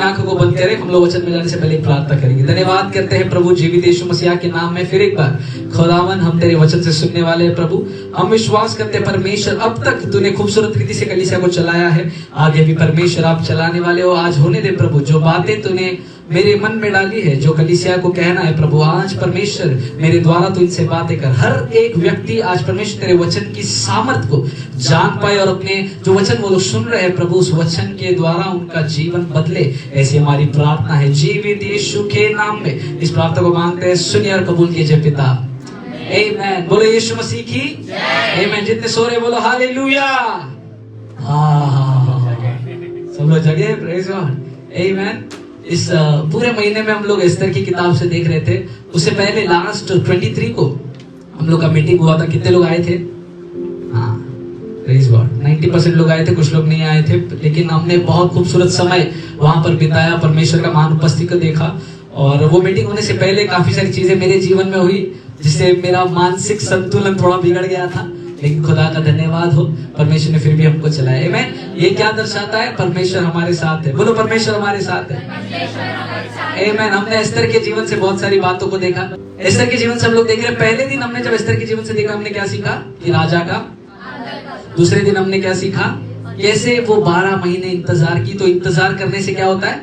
अपने आंखों को बंद करें। हम लोग वचन में जाने से पहले प्रार्थना करेंगे। धन्यवाद करते हैं प्रभु जीवित यीशु मसीह के नाम में फिर एक बार खुदावन हम तेरे वचन से सुनने वाले हैं प्रभु। हम विश्वास करते हैं परमेश्वर अब तक तूने खूबसूरत रीति से कलीसिया को चलाया है, आगे भी परमेश्वर आप चलाने वाले हो। आज होने दे प्रभु जो बातें तूने मेरे मन में डाली है, जो कलीसिया को कहना है प्रभु, आज परमेश्वर मेरे द्वारा तू इनसे बातें कर। हर एक व्यक्ति आज परमेश्वर तेरे वचन की सामर्थ को जान पाए और अपने जो वचन वो लोग सुन रहे हैं प्रभु उस वचन के द्वारा उनका जीवन बदले, ऐसी हमारी प्रार्थना है जीवित यीशु के नाम में। इस प्रार्थना को मांगते हैं, सुनिए और कबूल कीजिए पिता। आमीन। बोलो यीशु मसीह की आमीन। जितने सो रहे बोलो हालेलुया। सब लोग जगे, प्रेज गॉड। आमीन। इस पूरे महीने में हम लोग एस्तर की किताब से देख रहे थे। उससे पहले लास्ट 23 को हम लोग का मीटिंग हुआ था। कितने लोग आए थे? हाँ, प्रेज गॉड। 90% लोग आए थे, कुछ लोग नहीं आए थे, लेकिन हमने बहुत खूबसूरत समय वहां पर बिताया, परमेश्वर का महान उपस्थिति को देखा। और वो मीटिंग होने से पहले काफी सारी चीजें मेरे जीवन में हुई जिससे मेरा मानसिक संतुलन थोड़ा बिगड़ गया था, लेकिन खुदा का धन्यवाद हो, परमेश्वर ने फिर भी हमको चलाया। आमीन। ये क्या दर्शाता है? परमेश्वर हमारे साथ है। बोलो परमेश्वर हमारे साथ है। आमीन। हमने एस्तर के जीवन से बहुत सारी बातों को देखा। एस्तर के जीवन से हम लोग देख रहे हैं। पहले दिन हमने जब एस्तर के जीवन से देखा, हमने क्या सीखा कि राजा का। दूसरे दिन हमने क्या सीखा? कैसे वो 12 महीने इंतजार की। तो इंतजार करने से क्या होता है?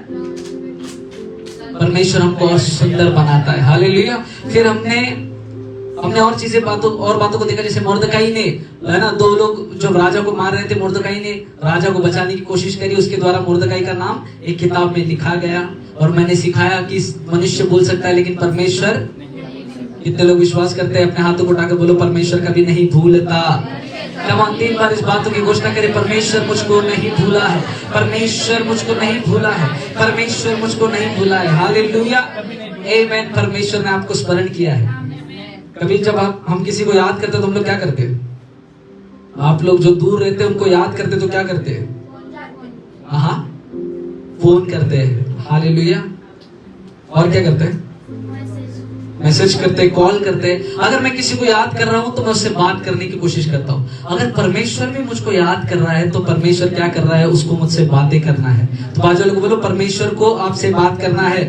परमेश्वर हमको और सुंदर बनाता है। हालेलुया। फिर हमने और चीजें बातों को देखा, जैसे मुर्दकाई ने, है ना, 2 लोग जो राजा को मार रहे थे, मुर्दकाई ने राजा को बचाने की कोशिश करी, उसके द्वारा मुर्दकाई का नाम एक किताब में लिखा गया। और मैंने सिखाया कि मनुष्य बोल सकता है लेकिन परमेश्वर, कितने लोग विश्वास करते हैं? अपने हाथों को उठाकर बोलो परमेश्वर कभी नहीं भूलता। तमाम 3 बार इस बातों की घोषणा करें, परमेश्वर मुझको नहीं भूला है, परमेश्वर मुझको नहीं भूला है, परमेश्वर मुझको नहीं भूला है। हालेलुया। आमीन। परमेश्वर ने आपको स्मरण किया है। कभी जब हम किसी को याद करते तो हम लोग क्या करते हैं? आप लोग जो दूर रहते हैं उनको याद करते तो क्या करते हैं? हाँ, फोन करते हैं। हालेलुया। और क्या करते हैं? मैसेज करते हैं, कॉल करते हैं। अगर मैं किसी को याद कर रहा हूं तो मैं उससे बात करने की कोशिश करता हूं। अगर परमेश्वर भी मुझको याद कर रहा है तो परमेश्वर क्या कर रहा है? उसको मुझसे बातें करना है। तो बाजू वालों को बोलो परमेश्वर को आपसे बात करना है।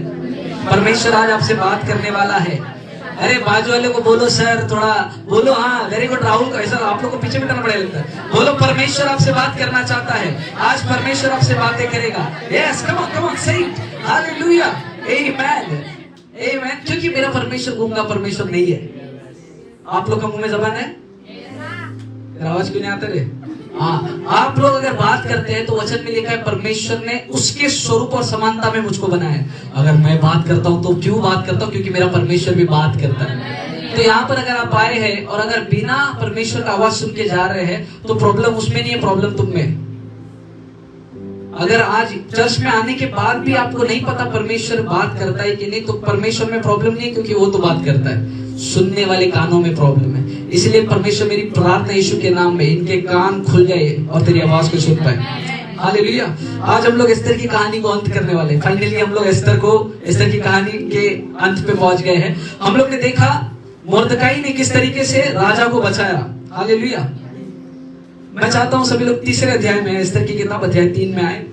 परमेश्वर आज आपसे बात करने वाला है। अरे बाजू वाले को बोलो सर थोड़ा बोलो। हाँ, वेरी गुड राहुल। ऐसा आप लोग को पीछे बैठना पड़ेगा लगता है। बोलो परमेश्वर आपसे बात करना चाहता है। आज परमेश्वर आपसे बातें करेगा। यस, कम ऑन से इट। हालेलुया। आमीन। आमीन। क्योंकि मेरा परमेश्वर गूंगा परमेश्वर नहीं है। आप लोग का मुंह में जबान है? आवाज क्यों नहीं आता रे? हाँ, आप लोग अगर बात करते हैं तो वचन में लिखा है परमेश्वर ने उसके स्वरूप और समानता में मुझको बनाया है। अगर मैं बात करता हूं तो क्यों बात करता हूं? क्योंकि मेरा परमेश्वर भी बात करता है। तो यहाँ पर अगर आप आए हैं और अगर बिना परमेश्वर का आवाज सुन के जा रहे हैं तो प्रॉब्लम उसमें नहीं है, प्रॉब्लम तुम में। अगर आज चर्च में आने के बाद भी आपको नहीं पता परमेश्वर बात करता है कि नहीं, तो परमेश्वर में प्रॉब्लम नहीं है, क्योंकि वो तो बात करता है। सुनने वाले कानों में प्रॉब्लम है। इसलिए परमेश्वर, मेरी प्रार्थना यीशु के नाम में इनके कान खुल जाए और तेरी आवाज को सुन पाए। हालेलुया। आज हम लोग एस्तर की कहानी को अंत करने वाले हैं। फाइनली हम लोग एस्तर की कहानी के अंत पे पहुंच गए हैं। हम लोग ने देखा मुर्दकाई ने किस तरीके से राजा को बचाया। हालेलुया। मैं चाहता हूं सभी लोग 3रे अध्याय में, एस्तर की किताब अध्याय 3 में आए।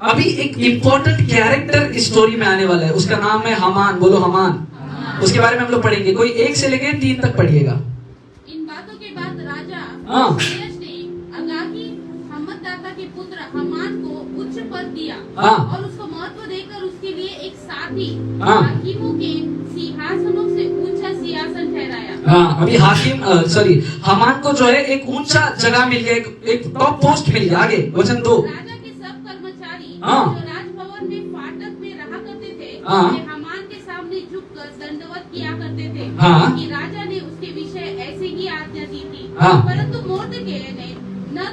अभी एक इंपॉर्टेंट कैरेक्टर स्टोरी में आने वाला है, उसका नाम है हामान। बोलो हामान। उसके बारे में हम लोग पढ़ेंगे। कोई 1 से लेकर 3 तक पढ़िएगा। इन बातों के बाद राजा ने अगागी हम्मदाता के पुत्र हामान को उच्च पद दिया और उसको महत्व देकर उसके लिए एक साथी हाकिमों के सिंहासनों से ऊंचा सिंहासन ठहराया। अभी हामान को जो है एक ऊंचा जगह मिल गया, एक टॉप पोस्ट मिल गया। आगे वचन 2। राजा के सब कर्मचारी जो राजभवन में फाटक में रहा करते थे हामान के सामने झुककर दंडवत किया करते थे कि राजा ने उसके विषय ऐसे ही आज्ञा दी थी। परंतु मोर्दकै ने न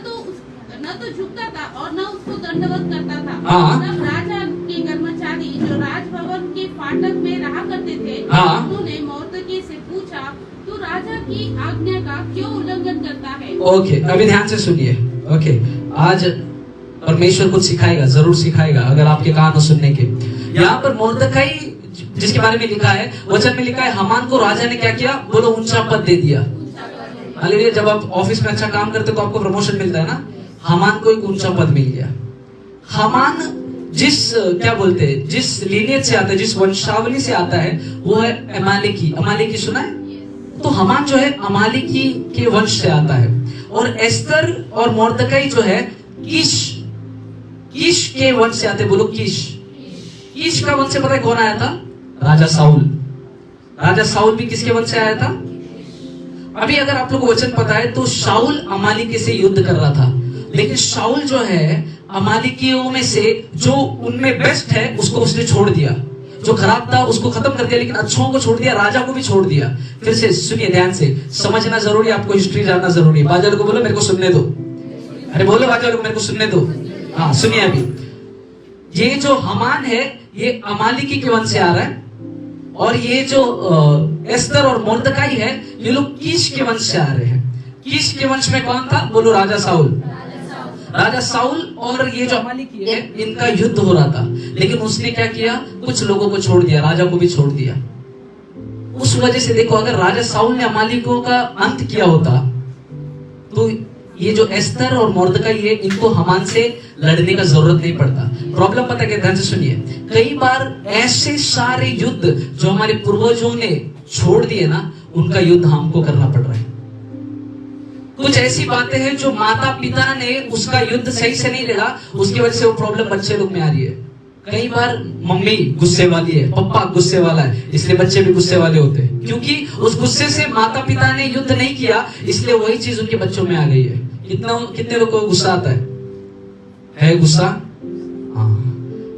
तो झुकता था और न उसको दंडवत करता था। तब राजा के कर्मचारी जो राजभवन के फाटक में रहा करते थे उन्होंने मोर्दकै से पूछा, तू राजा की आज्ञा का क्यों उल्लंघन करता है? ओके, अभी ध्यान से सुनिए। ओके, आज परमेश्वर कुछ सिखाएगा, जरूर सिखाएगा अगर आपके कान सुनने के। यहाँ पर मुर्दकाई जिसके बारे में लिखा है, वचन में लिखा है हामान को राजा ने क्या किया? बोलो ऊंचा पद दे दिया। हालेलुया। जब आप ऑफिस में अच्छा काम करते तो आपको प्रमोशन मिलता है ना। हामान को एक ऊंचा पद मिल गया। हामान क्या बोलते हैं, जिस लीनियज से आता है, जिस वंशावली से आता है, वो है अमालेकी। अमालेकी सुना है? तो हामान जो है अमालेकी के वंश से आता है। और एस्तर और मोर्दकाई जो है कीश के वंश से आते। बोलो कीश का वंश से पता है कौन आया था? राजा साउल। राजा साउल भी किसके वंश से आया था? अभी अगर आप लोग को वचन पता है तो शाऊल अमालेकी से युद्ध कर रहा था, लेकिन शाऊल जो है अमालेकियों में से जो उनमें बेस्ट है उसको उसने छोड़ दिया, जो खराब था उसको खत्म कर दिया, लेकिन अच्छों को छोड़ दिया, राजा को भी छोड़ दिया। फिर से सुनिए ध्यान से, समझना जरूरी है, आपको हिस्ट्री जानना जरूरी है। बाजल को बोलो मेरे को सुनने दो, अरे बोलो बाजल को मेरे को सुनने दो। हाँ सुनिए, अभी ये जो हामान है ये अमालेकी के वंश से आ रहा है, और ये जो एस्तर और मोर्दकाई है ये लोग कीश के वंश से आ रहे हैं। कीश के वंश में कौन था? बोलो राजा साउल। राजा साउल और ये जो अमालेकी है इनका युद्ध हो रहा था, लेकिन उसने क्या किया? कुछ लोगों को छोड़ दिया, राजा को भी छोड़ दिया। उस वजह से देखो, अगर राजा साउल ने अमालेकियों का अंत किया होता तो ये जो एस्तर और मोर्दकाई है इनको हामान से लड़ने का जरूरत नहीं पड़ता। प्रॉब्लम पता क्या? ध्यान से सुनिए, कई बार ऐसे सारे युद्ध जो हमारे पूर्वजों ने छोड़ दिए ना, उनका युद्ध हमको करना पड़ रहा है। कुछ ऐसी बातें हैं जो माता पिता ने उसका युद्ध सही से नहीं लड़ा, उसकी वजह से वो प्रॉब्लम बच्चे लोग में आ रही है। कई बार मम्मी गुस्से वाली है, पापा गुस्से वाला है, इसलिए बच्चे भी गुस्से वाले होते हैं, क्योंकि उस गुस्से से माता पिता ने युद्ध नहीं किया, इसलिए वही चीज उनके बच्चों में आ गई है। कितने लोगों को गुस्सा आता है गुस्सा? हाँ,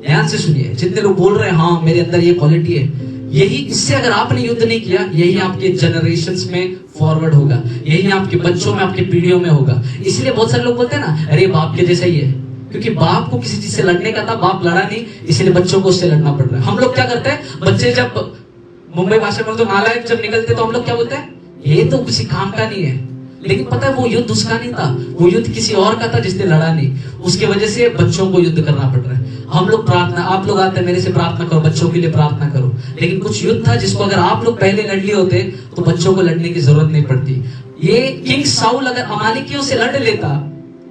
ध्यान से सुनिए, जितने लोग बोल रहे हैं हाँ मेरे अंदर ये क्वालिटी है, यही, इससे अगर आपने युद्ध नहीं किया, यही आपके जनरेशंस में फॉरवर्ड होगा, यही आपके बच्चों में, आपके पीढ़ियों में होगा। इसलिए बहुत सारे लोग बोलते हैं ना, अरे बाप के जैसा ही है, क्योंकि बाप को किसी चीज से लड़ने का था, बाप लड़ा नहीं, इसलिए बच्चों को उससे लड़ना पड़ रहा है। हम लोग क्या करते हैं, बच्चे जब मुंबई भाषा में तो नालायक जब निकलते तो हम लोग क्या बोलते हैं, ये तो किसी काम का नहीं है, लेकिन पता है वो युद्ध उसका नहीं था, वो युद्ध किसी और का था जिसने लड़ा नहीं, उसके वजह से बच्चों को युद्ध करना पड़ रहा है। हम लोग प्रार्थना, आप लोग आते हैं मेरे से प्रार्थना करो, बच्चों के लिए प्रार्थना करो, लेकिन कुछ युद्ध था जिसको अगर आप लोग पहले लड़ लिए होते तो बच्चों को लड़ने की जरूरत नहीं पड़ती। ये किंग साउल अगर अमालेकियों से लड़ लेता,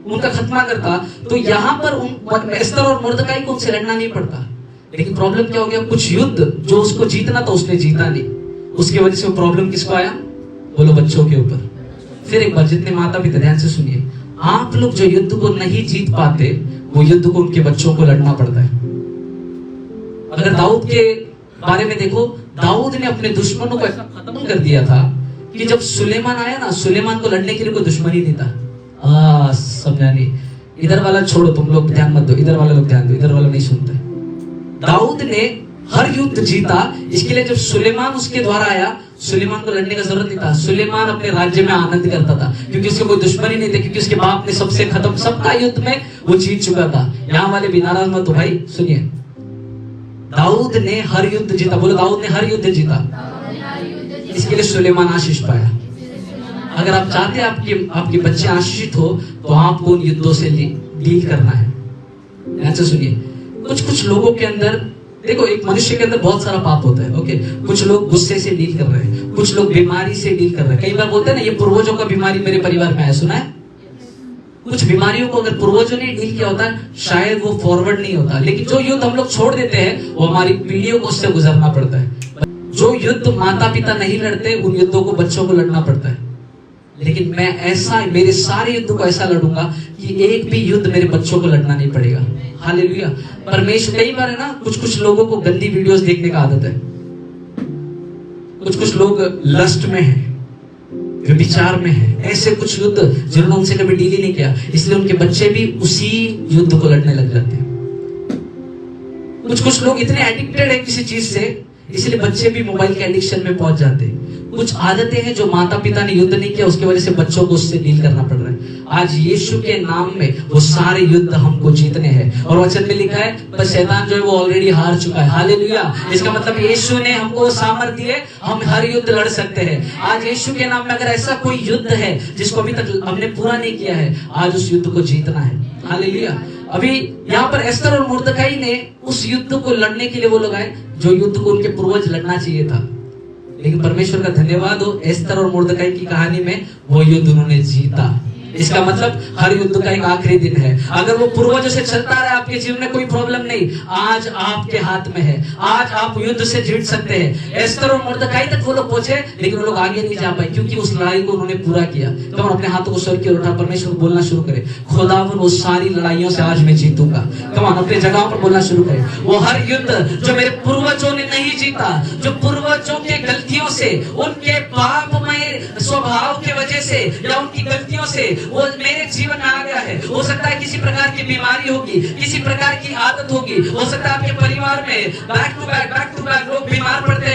उनका खत्मा करता, तो यहाँ पर एस्तर और मोर्दकाई को उनसे लड़ना नहीं पड़ता। लेकिन प्रॉब्लम क्या हो गया, कुछ युद्ध जो उसको जीतना था उसने जीता नहीं, उसकी वजह से वो प्रॉब्लम किसको आया? बोलो बच्चों के ऊपर। फिर एक बार, जितने माता पिता ध्यान से सुनिए, आप लोग जो युद्ध को नहीं जीत पाते वो युद्ध को उनके बच्चों को लड़ना पड़ता है। अगर दाऊद के बारे में देखो, दाऊद ने अपने दुश्मनों को ऐसा खत्म कर दिया था कि जब सुलेमान आया ना, सुलेमान को लड़ने के लिए कोई दुश्मन ही नहीं था। समझा नहीं? इधर वाला छोड़ो, तुम लोग ध्यान मत दो, इधर वाला लोग ध्यान दो, इधर वाला नहीं सुनते। दाऊद ने हर युद्ध जीता, इसके लिए जब सुलेमान उसके द्वारा आया, सुलेमान को लड़ने का जरूरत नहीं था। सुलेमान अपने राज्य में आनंद करता था, क्योंकि उसके कोई दुश्मन ही नहीं थे, क्योंकि उसके बाप ने सबसे खत्म, सबका युद्ध में वो जीत चुका था। यहाँ वाले भी नाराज मत हो भाई, सुनिए, दाऊद ने हर युद्ध जीता। बोलो दाऊद ने हर युद्ध जीता, इसके लिए सुलेमान आशीष पाया। अगर आप चाहते हैं आपके बच्चे आशीषित हो, तो आपको उन युद्धों से डील करना है। ध्यान से सुनिए, कुछ लोगों के अंदर देखो, एक मनुष्य के अंदर बहुत सारा पाप होता है, ओके। कुछ लोग गुस्से से डील कर रहे हैं, कुछ लोग बीमारी से डील कर रहे हैं। कई बार बोलते हैं ना, ये पूर्वजों का बीमारी मेरे परिवार में आया, सुना है? कुछ बीमारियों को अगर पूर्वजों ने डील किया होता है, शायद वो फॉरवर्ड नहीं होता। लेकिन जो युद्ध हम लोग छोड़ देते हैं, वो हमारी पीढ़ियों को उससे गुजरना पड़ता है। जो युद्ध माता पिता नहीं लड़ते, उन युद्धों को बच्चों को लड़ना पड़ता है। लेकिन मैं ऐसा, मेरे सारे युद्ध को ऐसा लड़ूंगा कि एक भी युद्ध मेरे बच्चों को लड़ना नहीं पड़ेगा। हालेलुया। परमेश्वर, कई बार है ना, कुछ लोगों को गंदी वीडियोस देखने का आदत है, कुछ लोग लस्ट में है, विचार में है, ऐसे कुछ युद्ध जिन्होंने उनसे कभी डील ही नहीं किया, इसलिए उनके बच्चे भी उसी युद्ध को लड़ने लग जाते हैं। कुछ लोग इतने एडिक्टेड है किसी चीज से, इसलिए बच्चे भी मोबाइल के एडिक्शन में पहुंच जाते हैं। कुछ आदतें हैं जो माता पिता ने युद्ध नहीं किया, उसकी वजह से बच्चों को उससे डील करना पड़ रहा है। आज यीशु के नाम में वो सारे युद्ध हमको जीतने हैं, और वचन में लिखा है पर शैतान जो है वो ऑलरेडी हार चुका है। हालेलुया। इसका मतलब यीशु ने हमको सामर्थ्य दिए, हम हर युद्ध लड़ सकते हैं। आज यीशु के नाम में अगर ऐसा कोई युद्ध है जिसको अभी तक हमने पूरा नहीं किया है, आज उस युद्ध को जीतना है। हालेलुया। अभी यहाँ पर एस्तर और मुर्दकाई ने उस युद्ध को लड़ने के लिए वो लोग आए जो युद्ध को उनके पूर्वज लड़ना चाहिए था, लेकिन परमेश्वर का धन्यवाद हो, एस्तर और मुर्दकाई की कहानी में वो युद्ध उन्होंने जीता। इसका मतलब हर युद्ध का एक आखिरी दिन है। अगर वो पूर्वजों से चलता रहा आपके जीवन में कोई प्रॉब्लम नहीं, आज आपके हाथ में है, आज आप युद्ध से जीत सकते हैं। एस्तर और मुर्दकाई तक वो लोग पहुंचे, लेकिन वो लोग आगे नहीं जा पाए क्योंकि उस लड़ाई को उन्होंने पूरा किया। तो हम अपने हाथों को स्वर की ओर उठा परमेश्वर को बोलना शुरू करें, खुदावन वो सारी लड़ाइयों से आज मैं जीतूंगा। कम ऑन अपने जगहों पर बोलना शुरू करें, वो हर युद्ध जो मेरे पूर्वजों ने नहीं जीता, जो पूर्वजों के गलतियों से, उनके पापमय स्वभाव की वजह से या उनकी गलतियों से वो मेरे जीवन में आ गया है। हो सकता है किसी प्रकार की बीमारी होगी, किसी प्रकार की आदत होगी, हो सकता है आपके परिवार में बैक टू बैक लोग बीमार पड़ रहे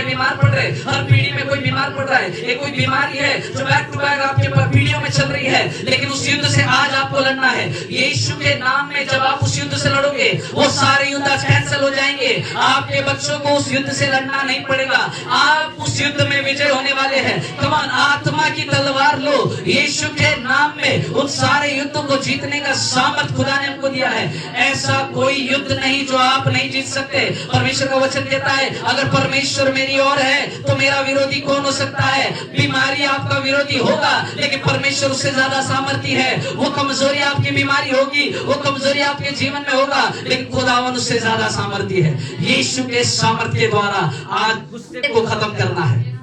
हैं, हर पीढ़ी में कोई बीमार पड़ रहा है। ये कोई बीमारी है जो बैक टू बैक आपके पीढ़ियों में चल रही है, लेकिन उस युद्ध से आज आपको लड़ना है। यीशु के नाम में जब आप उस युद्ध से लड़ोगे, वो सारे युद्ध आज कैंसिल हो जाएंगे। आपके बच्चों को उस युद्ध से लड़ना नहीं पड़ेगा, आप उस युद्ध में विजय होने वाले हैं। कमान आत्मा की तलवार लो, यीशु के नाम में उन सारे युद्धों को जीतने का सामर्थ खुदा ने हमको दिया है। ऐसा कोई युद्ध नहीं जो आप नहीं जीत सकते। परमेश्वर का वचन कहता है, अगर परमेश्वर मेरी ओर है तो मेरा विरोधी कौन हो सकता है। बीमारी आपका विरोधी होगा, लेकिन परमेश्वर उससे ज्यादा सामर्थी है। वो कमजोरी आपकी बीमारी होगी, वो कमजोरी आपके जीवन में होगा, लेकिन खुदावन उससे ज्यादा सामर्थी है। यीशु के सामर्थ्य के द्वारा आज गुस्से को खत्म करना है।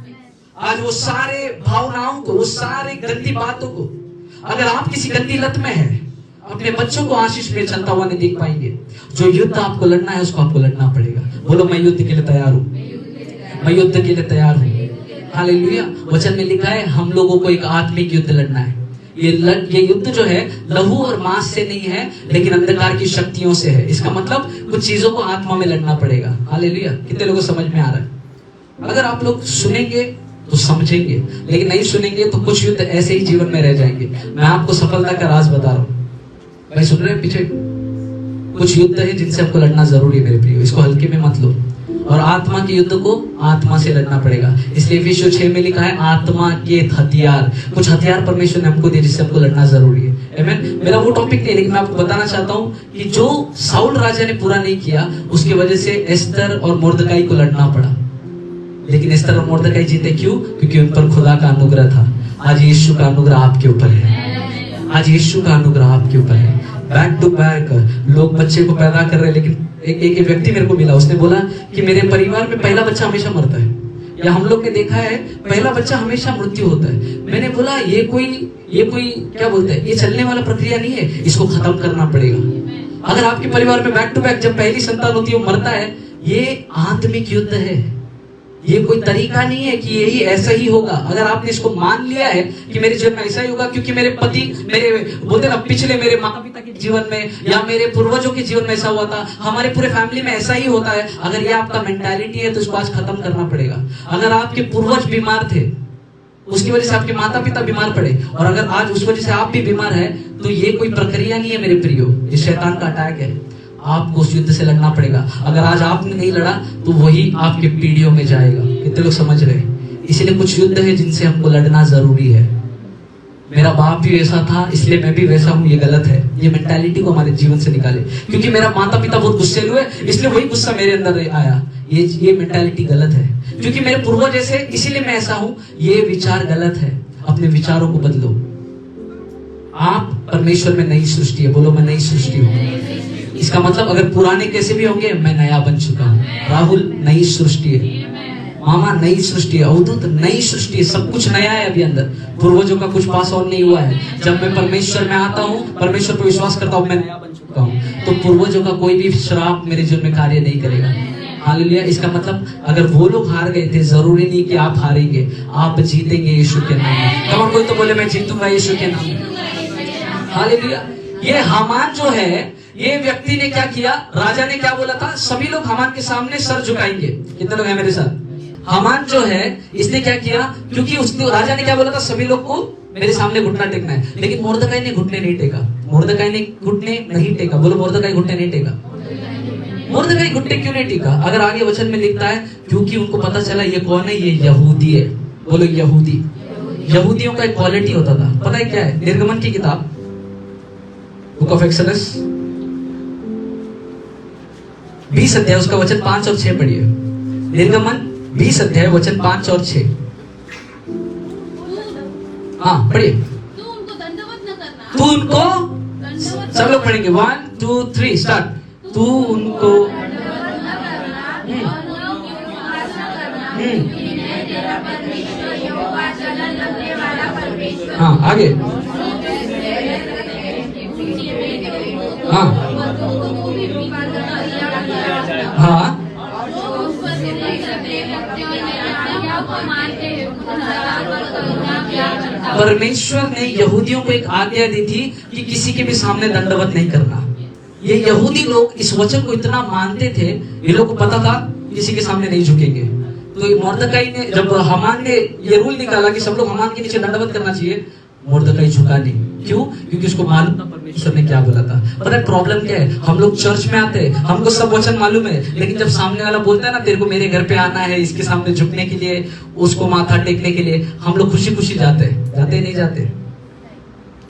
आज वो सारे भावनाओं को, वो सारे गंदी बातों को, अगर आप किसी गंदी लत में है, अपने बच्चों को आशीष में चलता हुआ नहीं देख पाएंगे। जो युद्ध आपको लड़ना है उसको आपको लड़ना पड़ेगा। बोलो मैं युद्ध के लिए तैयार हूँ, मैं युद्ध के लिए तैयार हूँ। हालेलुया। वचन में लिखा है हम लोगों को एक आत्मिक युद्ध लड़ना है। ये युद्ध जो है लहू और मांस से नहीं है, लेकिन अंधकार की शक्तियों से है। इसका मतलब कुछ चीजों को आत्मा में लड़ना पड़ेगा। हालेलुया। कितने लोगों को समझ में आ रहा है? अगर आप लोग सुनेंगे तो समझेंगे, लेकिन नहीं सुनेंगे तो कुछ युद्ध ऐसे ही जीवन में रह जाएंगे। मैं आपको सफलता का राज बता रहा हूँ। भाई सुन रहे हैं? पीछे कुछ युद्ध है जिनसे आपको लड़ना जरूरी है मेरे प्रियो, इसको हल्के में मत लो। और आत्मा के युद्ध को आत्मा से लड़ना पड़ेगा। इसलिए एफिसियों 6 में लिखा है आत्मा के हथियार। कुछ हथियार परमेश्वर ने हमको दिए जिससे हमको लड़ना जरूरी है। आमीन। मेरा वो टॉपिक नहीं, लेकिन मैं आपको बताना चाहता हूँ कि जो साउल राजा ने पूरा नहीं किया, उसकी वजह से एस्तर और मुर्दकाई को लड़ना पड़ा। लेकिन एस्तर और मुर्दकाई जीते क्यों? क्योंकि उन पर खुदा का अनुग्रह था। आज यीशु का अनुग्रह आपके ऊपर है, आज यीशु का अनुग्रह आपके ऊपर है। बैक टू बैक लोग बच्चे को पैदा कर रहे हैं, लेकिन एक व्यक्ति मेरे को मिला, उसने बोला कि मेरे परिवार में पहला बच्चा हमेशा मरता है, या हम लोग ने देखा है पहला बच्चा हमेशा मृत्यु होता है। मैंने बोला ये कोई क्या बोलते हैं, ये चलने वाला प्रक्रिया नहीं है, इसको खत्म करना पड़ेगा। अगर आपके परिवार में बैक टू बैक जब पहली संतान होती है वो मरता है, ये आत्मिक युद्ध है। ये कोई तरीका नहीं है कि यही ऐसा ही होगा। अगर आपने इसको मान लिया है कि मेरे जीवन में ऐसा ही होगा क्योंकि मेरे पति, मेरे बोलते ना पिछले मेरे माता पिता के जीवन में या मेरे पूर्वजों के जीवन में ऐसा हुआ था, हमारे पूरे फैमिली में ऐसा ही होता है, अगर ये आपका मेंटालिटी है तो इसको आज खत्म करना पड़ेगा। अगर आपके पूर्वज बीमार थे, उसकी वजह से आपके माता पिता बीमार पड़े, और अगर आज उस वजह से आप भी बीमार है, तो ये कोई प्रक्रिया नहीं है मेरे प्रियो, ये शैतान का अटैक है। आपको उस युद्ध से लड़ना पड़ेगा। अगर आज आपने नहीं लड़ा तो वही आपके पीढ़ियों में जाएगा। कितने लोग समझ रहे हैं? इसलिए कुछ युद्ध है जिनसे हमको लड़ना जरूरी है। मेरा बाप भी वैसा था इसलिए मैं भी वैसा हूँ, ये गलत है। ये मेंटालिटी को हमारे जीवन से निकाले। क्योंकि मेरा माता पिता बहुत गुस्से हुए इसलिए वही गुस्सा मेरे अंदर आया, ये मेंटालिटी गलत है। क्योंकि मेरे पूर्वज जैसे इसीलिए मैं ऐसा हूँ, ये विचार गलत है। अपने विचारों को बदलो। आप परमेश्वर में नई सृष्टि है। बोलो मैं नई सृष्टि हूँ। इसका मतलब अगर पुराने कैसे भी होंगे, मैं नया बन चुका हूँ। राहुल नई सृष्टि है, मामा नई सृष्टि है, अवधूत नई सृष्टि है। सब कुछ नया है अभी अंदर। पूर्वजों का कुछ पास ऑन नहीं हुआ है। जब मैं परमेश्वर में आता हूँ, परमेश्वर पर विश्वास करता हूँ, मैं नया बन चुका हूँ, तो पूर्वजों का कोई भी श्राप मेरे जीवन में कार्य नहीं करेगा। हालेलुया। इसका मतलब अगर वो लोग हार गए थे, जरूरी नहीं कि आप हारेंगे, आप जीतेंगे यीशु के नाम में। कौन कोई तो बोले मैं जीतूंगा यीशु के नाम में। हालेलुया। ये हामान जो है, ये व्यक्ति ने क्या किया? राजा ने क्या बोला था? सभी लोग हामान के सामने सर झुकाएंगे। कितने लोग हैं मेरे साथ? हामान जो है इसने क्या किया? क्योंकि उसने, राजा ने क्या बोला था? सभी लोग को मेरे सामने घुटना टेकना है। लेकिन मुर्दकाई ने घुटने नहीं टेका। मुर्दकाई ने घुटने नहीं टेका। बोलो मुर्दकाई घुटने नहीं टेका। मुर्दकाई घुटने क्यों नहीं टेका? अगर आगे वचन में लिखता है क्योंकि उनको पता चला ये कौन है, ये यहूदी है। बोलो यहूदी। यहूदियों का एक क्वालिटी होता था, पता है क्या है? निर्गमन की किताब, बुक ऑफ एक्सोडस 20 अध्याय, उसका वचन 5 और 6 पढ़िए। निर्गमन 20 अध्याय वचन 5 और 6। हाँ पढ़िए। तू उनको दंडवत न करना। तू उनको, सब लोग पढ़ेंगे 1 2 3 स्टार्ट। तू उनको हाँ आगे हाँ हाँ परमेश्वर ने यहूदियों को एक आज्ञा दी थी कि किसी के भी सामने दंडवत नहीं करना। ये यहूदी लोग इस वचन को इतना मानते थे, ये लोग को पता था किसी के सामने नहीं झुकेंगे। तो मोर्दकाई ने, जब हामान ने ये रूल निकाला कि सब लोग हामान के नीचे दंडवत करना चाहिए, मोर्दकाई झुका नहीं। क्यों? क्योंकि उसको मालूम था परमेश्वर ने क्या बोला था। पता है प्रॉब्लम क्या है? हम लोग चर्च में आते हैं, हमको सब वचन मालूम है, लेकिन जब सामने वाला बोलता है ना तेरे को मेरे घर पे आना है इसके सामने झुकने के लिए, उसको माथा टेकने के लिए, हम लोग खुशी खुशी जाते नहीं जाते।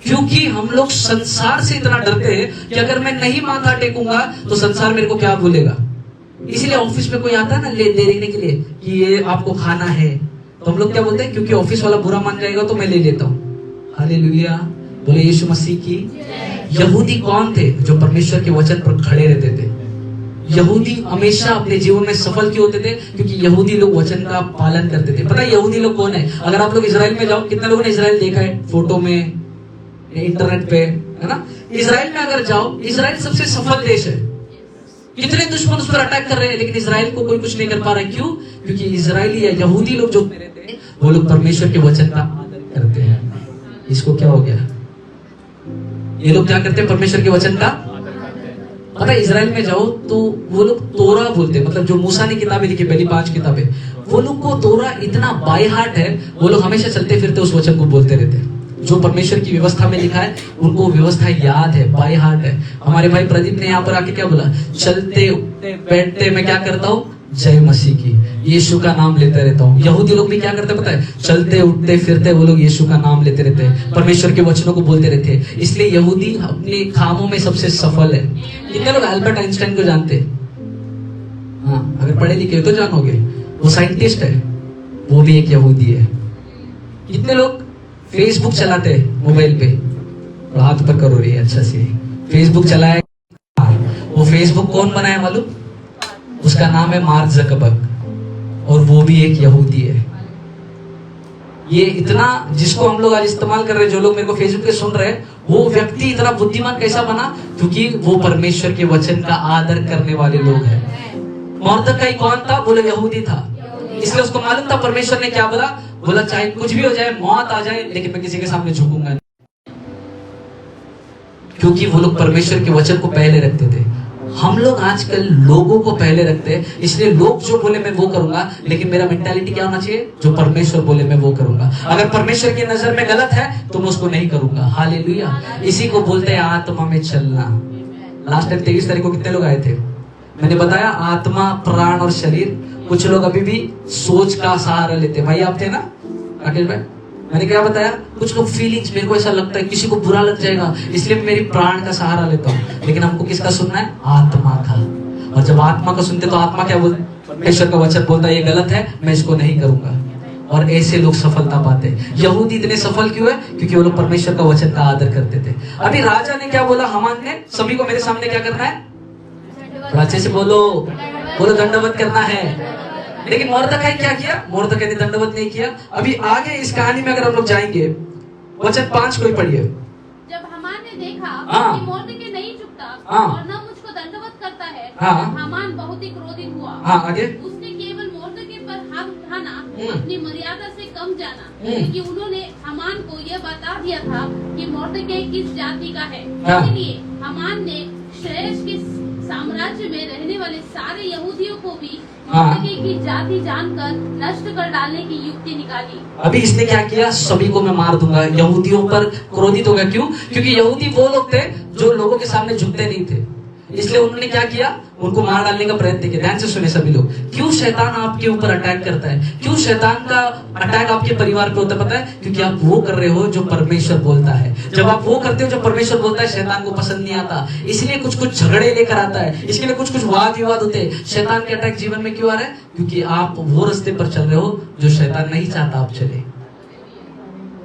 क्योंकि हम लोग संसार से इतना डरते हैं कि अगर मैं नहीं माथा टेकूंगा तो संसार मेरे को क्या बोलेगा। इसीलिए ऑफिस में कोई आता है ना ले देने के लिए कि ये आपको खाना है, तो हम लोग क्या बोलते हैं? क्योंकि ऑफिस वाला बुरा मान जाएगा तो मैं ले लेता हूँ। हालेलुया, बोले यीशु मसीह की। यहूदी कौन थे? जो परमेश्वर के वचन पर खड़े रहते थे। यहूदी हमेशा अपने जीवन में सफल क्यों होते थे? क्योंकि यहूदी लोग वचन का पालन करते थे। पता है यहूदी लोग कौन है? अगर आप लोग इजराइल में जाओ, कितने लोगों ने इजराइल देखा है फोटो में, इंटरनेट पे, है ना? इजराइल में अगर जाओ, इजराइल सबसे सफल देश है। कितने दुश्मन उस पर अटैक कर रहे हैं, लेकिन इजराइल को कोई कुछ नहीं कर पा रहा है। क्यों? क्योंकि इजराइली या यहूदी लोग जो रहते हैं वो लोग परमेश्वर के वचन का आदर करते हैं। इसको क्या हो गया? ये लोग क्या करते हैं? परमेश्वर के वचन का। पता है इजराइल में जाओ तो वो लोग तोरा बोलते हैं, मतलब जो मूसा ने किताबें लिखी, पहली 5 किताबें, वो लोग को तोरा इतना बाय हार्ट है, वो लोग हमेशा चलते फिरते उस वचन को बोलते रहते हैं। जो परमेश्वर की व्यवस्था में लिखा है उनको व्यवस्था याद है, बाय हार्ट है। हमारे भाई प्रदीप ने यहाँ पर आके क्या बोला? चलते बैठते मैं क्या करता हूँ? जय मसीह की, यीशु का नाम लेते रहता हूँ। यहूदी लोग भी क्या करते पता है? चलते उठते फिरते वो लोग यीशु का नाम लेते रहते हैं, परमेश्वर के वचनों को बोलते रहते हैं। इसलिए यहूदी अपने कामों में सबसे सफल है। कितने लोग अल्बर्ट आइंस्टाइन को जानते हैं? हाँ, अगर पढ़े लिखे तो जानोगे, वो साइंटिस्ट है, वो भी एक यहूदी है। कितने लोग फेसबुक चलाते हैं मोबाइल पे? हाथ पर करो रे अच्छा से। फेसबुक चलाया, वो फेसबुक कौन बनाया मालूम? उसका नाम है मार्क ज़करबर्ग, और वो भी एक यहूदी है। ये इतना, जिसको हम लोग आज इस्तेमाल कर रहे हैं, जो लोग मेरे को फेसबुक पे सुन रहे हैं, वो व्यक्ति इतना बुद्धिमान कैसा बना? क्योंकि वो परमेश्वर के वचन का आदर करने वाले लोग हैं। मोर्दकाई कौन था? बोले यहूदी था। इसलिए उसको मालूम था परमेश्वर ने क्या बोला। बोला चाहे कुछ भी हो जाए, मौत आ जाए, लेकिन मैं किसी के सामने झुकूंगा नहीं। क्योंकि वो लोग परमेश्वर के वचन को पहले रखते थे। हम लोग आजकल लोगों को पहले रखते हैं, इसलिए लोग जो बोले मैं वो करूंगा, लेकिन मेरा मेंटालिटी क्या होना चाहिए? जो परमेश्वर बोले मैं वो करूंगा। अगर परमेश्वर की नजर में गलत है तो मैं उसको नहीं करूंगा। हालेलुया। इसी को बोलते हैं आत्मा में चलना। लास्ट टाइम 23 तारीख को कितने लोग आए थे? मैंने बताया आत्मा, प्राण और शरीर। कुछ लोग अभी भी सोच का सहारा लेते हैं। भाई आप थे ना राकेश भाई? मैंने क्या बताया? कुछ लोग फीलिंग्स, मेरे को ऐसा लगता है किसी को बुरा लग जाएगा इसलिए मैं मेरी प्राण का सहारा लेता हूँ। लेकिन हमको किसका सुनना है? आत्मा का। और जब आत्मा का सुनते तो आत्मा क्या बोलते? परमेश्वर का वचन बोलता है ये गलत है, मैं इसको नहीं करूंगा। और ऐसे लोग सफलता पाते हैं। यहूदी इतने सफल क्यों है? क्योंकि वो लोग परमेश्वर का वचन का आदर करते थे। अभी राजा ने क्या बोला? हामान ने सभी को मेरे सामने क्या करना है? अच्छे से बोलो, बोलो दंडवत करना है। लेकिन मोर्दकाई क्या किया? मोर्दकाई ने दंडवत नहीं किया। अभी आगे इस कहानी में अगर हम लोग जाएंगे, वचन 5 कोई पढ़िए। जब हामान ने देखा कि मोर्दकाई नहीं झुकता और न मुझको दंडवत करता है, हामान बहुत ही क्रोधित हुआ। आगे उसने केवल मोर्दकाई पर हाथ उठाना अपनी मर्यादा से कम जाना, क्योंकि उन्होंने हामान को यह बता दिया था कि मोर्दकाई किस जाति का है। इसलिए हामान ने श्रेष्ठ के साम्राज्य में रहने वाले सारे यहूदियों को भी मोर्दकाई की जाति जानकर नष्ट कर डालने की युक्ति निकाली। अभी इसने क्या किया? सभी को मैं मार दूंगा। यहूदियों पर क्रोधित हो गया। क्यों? क्योंकि यहूदी वो लोग थे जो लोगों के सामने झुकते नहीं थे। इसलिए उन्होंने क्या किया? उनको मार डालने का प्रयत्न किया। ध्यान से सुने सभी लोग। क्यों शैतान आपके ऊपर अटैक करता है? क्यों शैतान का अटैक आपके परिवार पे होता है? पता है? क्योंकि आप वो कर रहे हो जो परमेश्वर बोलता है। जब आप वो करते हो जो परमेश्वर बोलता है, शैतान को पसंद नहीं आता। इसलिए कुछ कुछ झगड़े लेकर आता है, इसके लिए कुछ कुछ वाद विवाद होते हैं। शैतान के अटैक जीवन में क्यों आ रहा है? क्योंकि आप वो रास्ते पर चल रहे हो जो शैतान नहीं चाहता आप चले।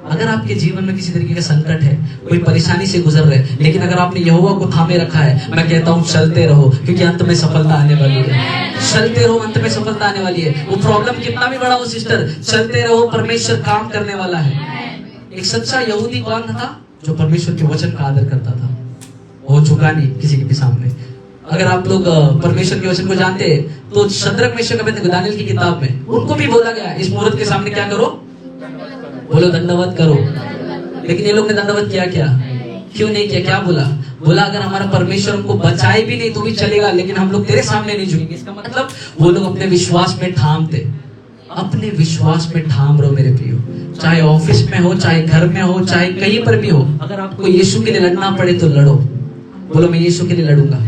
अगर आपके जीवन में किसी तरीके का संकट है, कोई परेशानी से गुजर रहे हैं, लेकिन अगर आपने यहोवा को थामे रखा है, मैं कहता हूँ चलते रहो, क्योंकि अंत में सफलता आने वाली है। चलते रहो, अंत में सफलता आने वाली है। वो प्रॉब्लम कितना भी बड़ा हो सिस्टर, चलते रहो, परमेश्वर काम करने वाला है। एक सच्चा यहूदी कौन था? जो परमेश्वर के वचन का आदर करता था, वो झुका नहीं किसी के भी सामने। अगर आप लोग परमेश्वर के वचन को जानते हैं तो शद्रक मेशक अबेदनगो दानियेल की किताब में उनको भी बोला गया इस मूर्त के सामने क्या करो? बोलो दंडवत करो। लेकिन ये लोग ने दंडवत किया क्या? क्यों नहीं किया? क्या बोला? बोला अगर हमारा परमेश्वर हमको बचाए भी नहीं तो भी चलेगा, लेकिन हम लोग तेरे सामने नहीं झुकेंगे। इसका मतलब वो लोग अपने विश्वास में ठाम थे। अपने विश्वास में ठाम रहो मेरे प्रियो, चाहे ऑफिस में हो, चाहे घर में हो, चाहे कहीं पर भी हो। अगर आपको यीशु के लिए लड़ना पड़े तो लड़ो। बोलो मैं यीशु के लिए लड़ूंगा।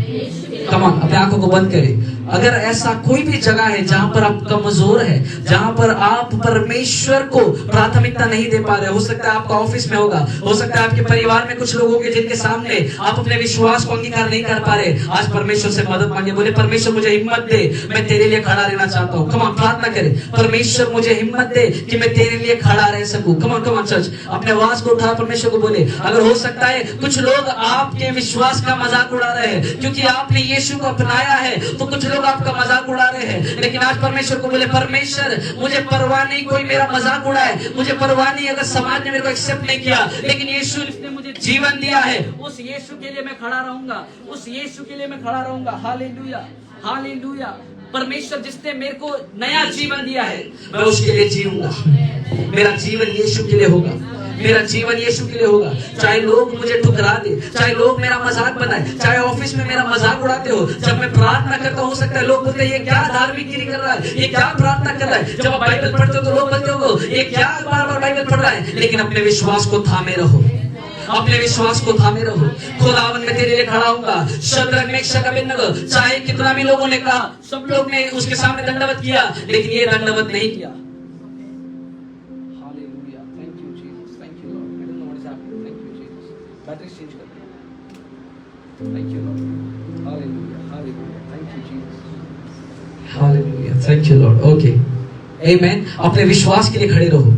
कमान, अपने आंखों को बंद करें। अगर ऐसा कोई भी जगह है जहां पर आप कमजोर है, जहां पर आप परमेश्वर को प्राथमिकता नहीं दे पा रहे, हो सकता है आपका ऑफिस में होगा, हो सकता है आपके परिवार में कुछ लोग होंगे जिनके सामने आप अपने विश्वास को अंगीकार नहीं कर पा रहे। आज परमेश्वर से मदद मांगे, बोले परमेश्वर मुझे हिम्मत दे, मैं तेरे लिए खड़ा रहना चाहता हूँ। कमान, प्रार्थना करें, परमेश्वर मुझे हिम्मत दे कि मैं तेरे लिए खड़ा रह सकूं। कमान कमान चर्च, अपने आवाज को उठा परमेश्वर को बोले। अगर हो सकता है कुछ लोग आपके विश्वास का मजाक उड़ा रहे हैं क्योंकि आपने यीशु को अपनाया है, तो कुछ लोग आपका मजाक उड़ा रहे हैं। लेकिन आज परमेश्वर को बोले परमेश्वर मुझे परवाह नहीं कोई मेरा मजाक उड़ाए, मुझे परवाह नहीं अगर समाज ने मेरे को एक्सेप्ट नहीं किया, लेकिन यीशु ने मुझे जीवन दिया है, उस यीशु के लिए मैं खड़ा रहूंगा, उस यीशु के लिए मैं खड़ा रहूंगा। Hallelujah, hallelujah. परमेश्वर जिसने मेरे को नया जीवन दिया है, मैं उसके लिए जीऊंगा। मेरा जीवन यीशु के लिए होगा, मेरा जीवन यीशु के लिए होगा। चाहे लोग मुझे ठुकरा दे, चाहे लोग मेरा मजाक बनाए, चाहे ऑफिस में मेरा मजाक उड़ाते हो, जब मैं प्रार्थना करता हो सकता है लोग बोलते हैं ये क्या धार्मिकगिरी कर रहा है, ये क्या प्रार्थना कर रहा है। जब आप बाइबल पढ़ते हो तो लोग बोलते हो ये क्या बार बार बाइबल पढ़ रहा है। लेकिन अपने विश्वास को थामे रहो, अपने विश्वास को थामे रहो। खुदावन में तेरे लिए खड़ा होऊंगा। शद्रक मेशक अबेदनगो, चाहे कितना भी लोगों ने कहा, सब लोग ने उसके सामने दंडवत किया, लेकिन ये दंडवत नहीं किया। Thank you Lord. ओके, आमेन। अपने विश्वास के लिए खड़े रहो।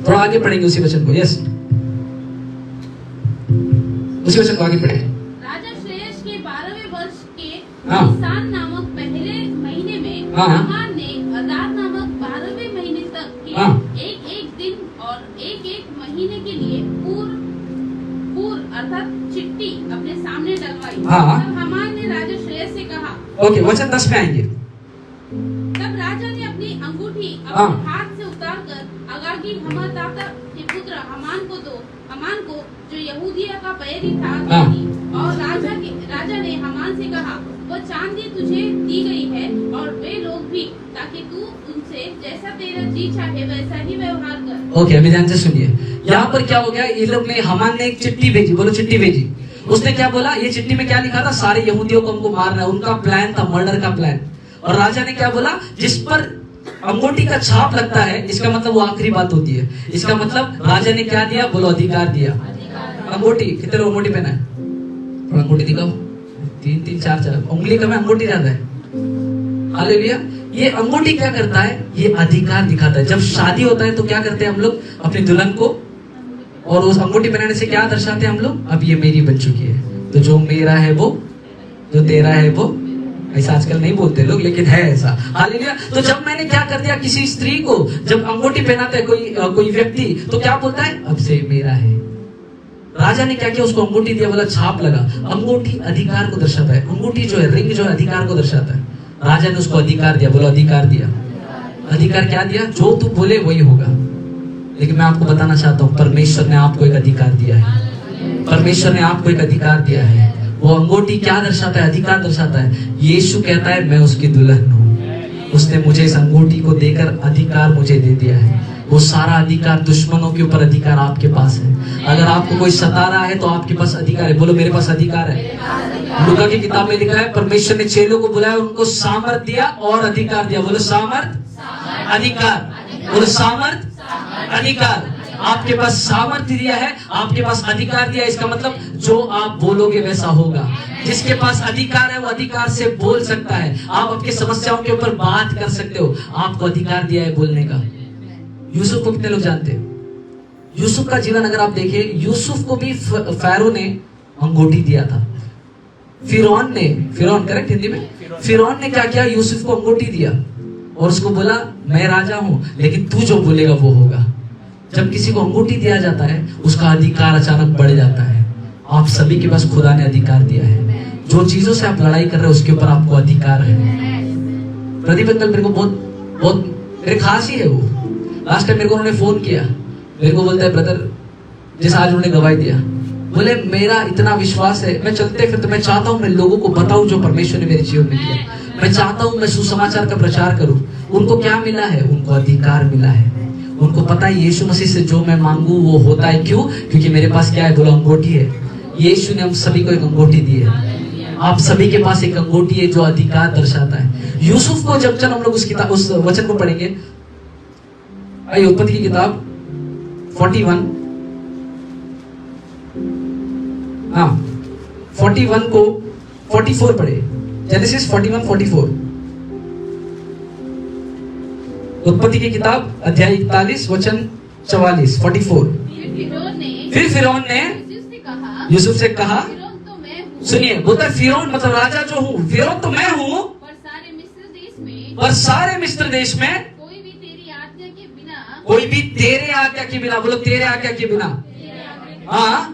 थोड़ा आगे पढ़ेंगे उसी वचन को। यस, उसी वचन को आगे पढ़ेंगे। राजा श्रेयस के 12वें वर्ष के निसान नामक पहले महीने में हामान ने अदार नामक 12वें महीने तक के एक दिन और एक महीने के लिए पूर अर्थात चिट्ठी अपने सामने डलवाई। तब हामान ने राजा श्रेयस से कहा। ओके, वचन 10 में आएंगे। तब राजा ने अपनी अंगूठी अपने हाथ से उतारकर अगागी हमादाता के पुत्र हामान को जो यहूदिया का पैरी था दी। और राजा ने हामान से कहा वो चांदी तुझे दी गई है और वे लोग भी, ताकि तू उनसे जैसा तेरा जी चाहे वैसा ही व्यवहार कर। ओके, अभी ध्यान से सुनिए। यहाँ पर क्या हो गया, ये लोग ने, हामान ने एक चिट्ठी भेजी। बोलो चिट्ठी भेजी। उसने क्या बोला, ये चिट्ठी में क्या लिखा था? सारे यहूदियों को हमको मारना है। उनका प्लान था, मर्डर का प्लान। और राजा ने क्या बोला, जिस पर अंगूठी का छाप लगता है, इसका मतलब वो आखिरी बात होती है। इसका मतलब राजा ने क्या दिया? बोलो अधिकार दिया। अंगूठी, कितने लोग अंगूठी पहना है? थोड़ा अंगूठी दिखाओ। 3 4 उंगली का में अंगूठी ज्यादा है। हालेलुया। ये अंगूठी क्या करता है? ये अधिकार दिखाता है। जब शादी होता है तो क्या करते हैं हम लोग? अपनी दुल्हन को, और उस अंगूठी पहनाने से क्या दर्शाते हैं हम लोग? अब ये मेरी बन चुकी है, तो जो मेरा है वो, जो तेरा है वो। ऐसा आजकल नहीं बोलते लोग, लेकिन है ऐसा। हालेलुया। तो जब मैंने क्या कर दिया, किसी स्त्री को जब अंगूठी पहनाता है कोई व्यक्ति, तो क्या बोलता है? अब से मेरा है। राजा ने क्या किया? उसको अंगूठी दिया, बोला छाप लगा। अंगूठी अधिकार को दर्शाता है। अंगूठी जो है, रिंग जो है, अधिकार को दर्शाता है। राजा ने उसको अधिकार दिया। बोलो अधिकार दिया। अधिकार क्या दिया? जो तू बोले वही होगा। लेकिन मैं आपको बताना चाहता हूँ, परमेश्वर ने आपको एक अधिकार दिया है। परमेश्वर ने आपको एक अधिकार दिया है। वो अंगूठी क्या दर्शाता है? अधिकार दर्शाता है। यीशु कहता है मैं उसकी दुल्हन हूँ। उसने मुझे इस अंगूठी को देकर अधिकार मुझे दे दिया है। वो सारा अधिकार, दुश्मनों के ऊपर अधिकार आपके पास है। अगर आपको कोई सता रहा है तो आपके पास अधिकार है। बोलो मेरे पास अधिकार है। लूका की किताब में लिखा है, परमेश्वर ने चेलों को बुलाया, उनको सामर्थ दिया और अधिकार दिया। बोलो सामर्थ, अधिकार। बोलो सामर्थ, अधिकार। आपके पास सामर्थ्य दिया है, आपके पास अधिकार दिया है। इसका मतलब जो आप बोलोगे वैसा होगा। जिसके पास अधिकार है वो अधिकार से बोल सकता है। आप अपनी समस्याओं के ऊपर बात कर सकते हो। आपको अधिकार दिया है बोलने का। यूसुफ को कितने लोग जानते हैं? यूसुफ का जीवन अगर आप देखें, यूसुफ को भी फैरो ने अंगूठी दिया था। फिरौन करेक्ट हिंदी में, फिरौन ने क्या किया, यूसुफ को अंगूठी दिया और उसको बोला मैं राजा हूं, लेकिन तू जो बोलेगा वो होगा। जब किसी को अंगूठी दिया जाता है उसका अधिकार अचानक बढ़ जाता है। आप सभी के पास खुदा ने अधिकार दिया है। जो चीजों से आप लड़ाई कर रहे हो उसके ऊपर आपको अधिकार है। प्रदीप अंकल मेरे को बहुत मेरे खास ही है वो। लास्ट टाइम मेरे को उन्होंने फोन किया, मेरे को बोलता है ब्रदर, जैसे आज उन्होंने गवाही दिया, बोले मेरा इतना विश्वास है, मैं चलते फिरते मैं चाहता हूँ मैं लोगों को बताऊं जो परमेश्वर ने मेरे जीवन में किया। मैं चाहता हूँ मैं सुसमाचार का प्रचार करूं। उनको क्या मिला है? उनको अधिकार मिला है। उनको पता है यीशु मसीह से जो मैं मांगू वो होता है। क्यों? क्योंकि मेरे पास क्या है? बोला अंगूठी है। यीशु ने हम सभी को एक अंगूठी दी है। आप सभी के पास एक अंगूठी है जो अधिकार दर्शाता है। यूसुफ को जब हम लोग उस वचन को पढ़ेंगे, आइए उत्पत्ति की किताब 41, हाँ 41 को 44 पढ़े। जेनेसिस 41-44, उत्पत्ति की किताब अध्याय 41 वचन 44, 44। फिर फिरौन ने यूसुफ से कहा, सुनिए, बोलता है फिरौन मतलब राजा जो हूँ, फिरौन तो मैं हूँ, पर सारे मिस्र देश में कोई भी तेरे आज्ञा के बिना, बोलो तेरे आज्ञा के बिना, हाँ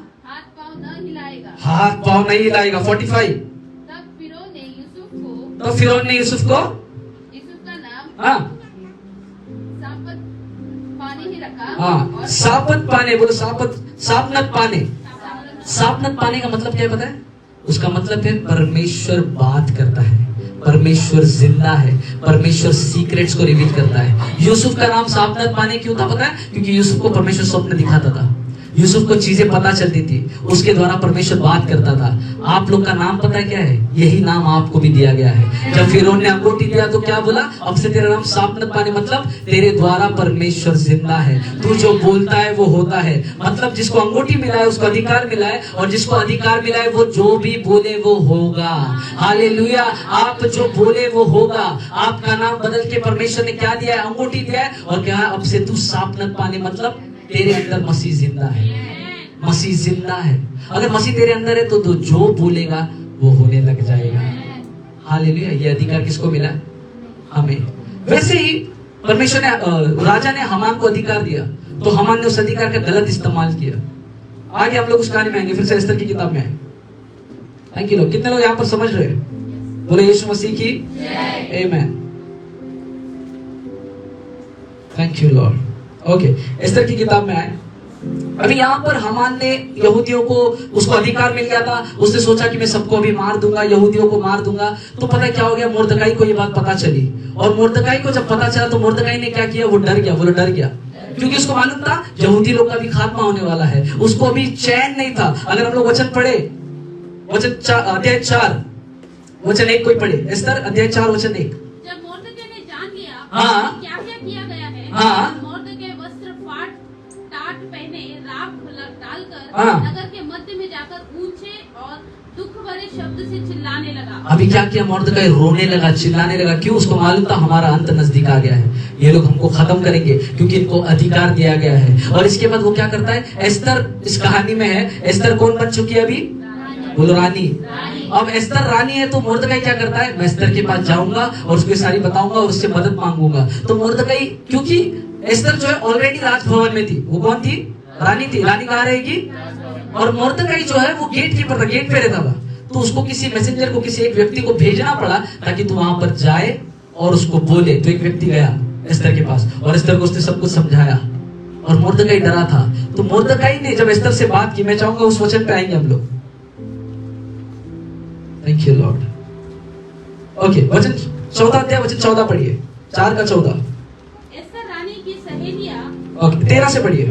हाथ पाँव नहीं हिलाएगा। 45, तब फिरौन ने यूसुफ को का नाम हाँ हाँ सापत पाने, बोलो सापनत पाने। सापनत पाने का मतलब क्या है पता है? उसका मतलब है परमेश्वर बात करता है, परमेश्वर जिंदा है, परमेश्वर सीक्रेट्स को रिवील करता है। यूसुफ का नाम सापनत पाने क्यों था पता है? क्योंकि यूसुफ को परमेश्वर स्वप्न दिखाता था, यूसुफ को चीजें पता चलती थी, उसके द्वारा परमेश्वर बात करता था। आप लोग का नाम पता है क्या है? यही नाम आपको भी दिया गया है। जब फिरौन ने अंगूठी दिया तो क्या बोला? अब से तेरा नाम सापनत पाने, मतलब तेरे द्वारा परमेश्वर जिंदा है, तू जो बोलता है वो होता है। मतलब जिसको अंगूठी मिला है उसको अधिकार मिला है, और जिसको अधिकार मिला है वो जो भी बोले वो होगा। हालेलुया। आप जो बोले वो होगा। आपका नाम बदल के परमेश्वर ने क्या दिया है? अंगूठी दिया है, और क्या अब से तू सापनत पाने, मतलब तेरे अंदर मसीह जिंदा है। मसीह जिंदा है। अगर मसीह तेरे अंदर है तो जो बोलेगा वो होने लग जाएगा। हालेलुया। ये अधिकार किसको मिला? हमें। वैसे ही परमेश्वर ने, राजा ने हमान को अधिकार दिया, तो हमान ने उस अधिकार का गलत इस्तेमाल किया। आगे हम लोग उस कहानी में आएंगे, फिर से एस्तर की किताब में आए। थैंक यू लोग। कितने लोग यहाँ पर समझ रहे हैं? बोले यीशु मसीह की आमीन। Thank you Lord. Okay, Esther की किताब में आए। अभी यहाँ पर हमान ने यहूदियों को, उसको अधिकार मिल गया था, उसने सोचा कि मैं सबको अभी मार दूंगा, यहूदियों को मार दूंगा। तो पता क्या हो गया? मुर्दकाई को ये बात पता चली, और मुर्दकाई को जब पता चला तो मुर्दकाई ने क्या किया? वो डर गया। बोलो डर गया। क्योंकि उसको मालूम था यहूदी लोग का भी खात्मा होने वाला है। उसको अभी चैन नहीं था। अगर हम लोग वचन पढ़े, वचन अध्याय 4 वचन 1 कोई पढ़े, एस्तर अध्याय 4 वचन 1। जब मुर्दकाई ने जान लिया हाँ क्या क्या किया गया है, हाँ नगर के मध्य में जाकर ऊंचे और दुख भरे शब्द से चिल्लाने लगा। अभी क्या किया? मुर्दकाई रोने लगा, चिल्लाने लगा। क्यों? उसको मालूम था हमारा अंत नजदीक आ गया है, ये लोग हमको खत्म करेंगे, क्योंकि इनको अधिकार दिया गया है। और इसके बाद वो क्या करता है? एस्तर इस कहानी में है। एस्तर कौन बन चुकी है अभी? बोलो रानी। अब एस्तर रानी है तो मुर्दकाई क्या करता है? मैं एस्तर के पास जाऊंगा और उसको सारी बताऊंगा और उससे मदद मांगूंगा। तो मुर्दकाई, क्योंकि एस्तर जो है ऑलरेडी राजभवन में थी, वो कौन थी? रानी थी। रानी कहाँ रहेगी? और मुर्दकाई जो है वो गेट कीपर था, गेट पे रहता था। तो उसको किसी मैसेंजर को, किसी एक व्यक्ति को भेजना पड़ा ताकि तू वहां पर जाए और उसको बोले। तो एक व्यक्ति गया एस्तर के पास और एस्तर को उसने सब कुछ समझाया, और मुर्दकाई डरा था। तो मुर्दकाई ने जब एस्तर से बात की, मैं चाहूंगा उस वचन पे आएंगे हम लोग। Thank you Lord. ओके, वचन 14 अध्याय वचन 14 पढ़िए, 4 का 14। एस्तर रानी की सहेलियां, ओके 13 से पढ़िए,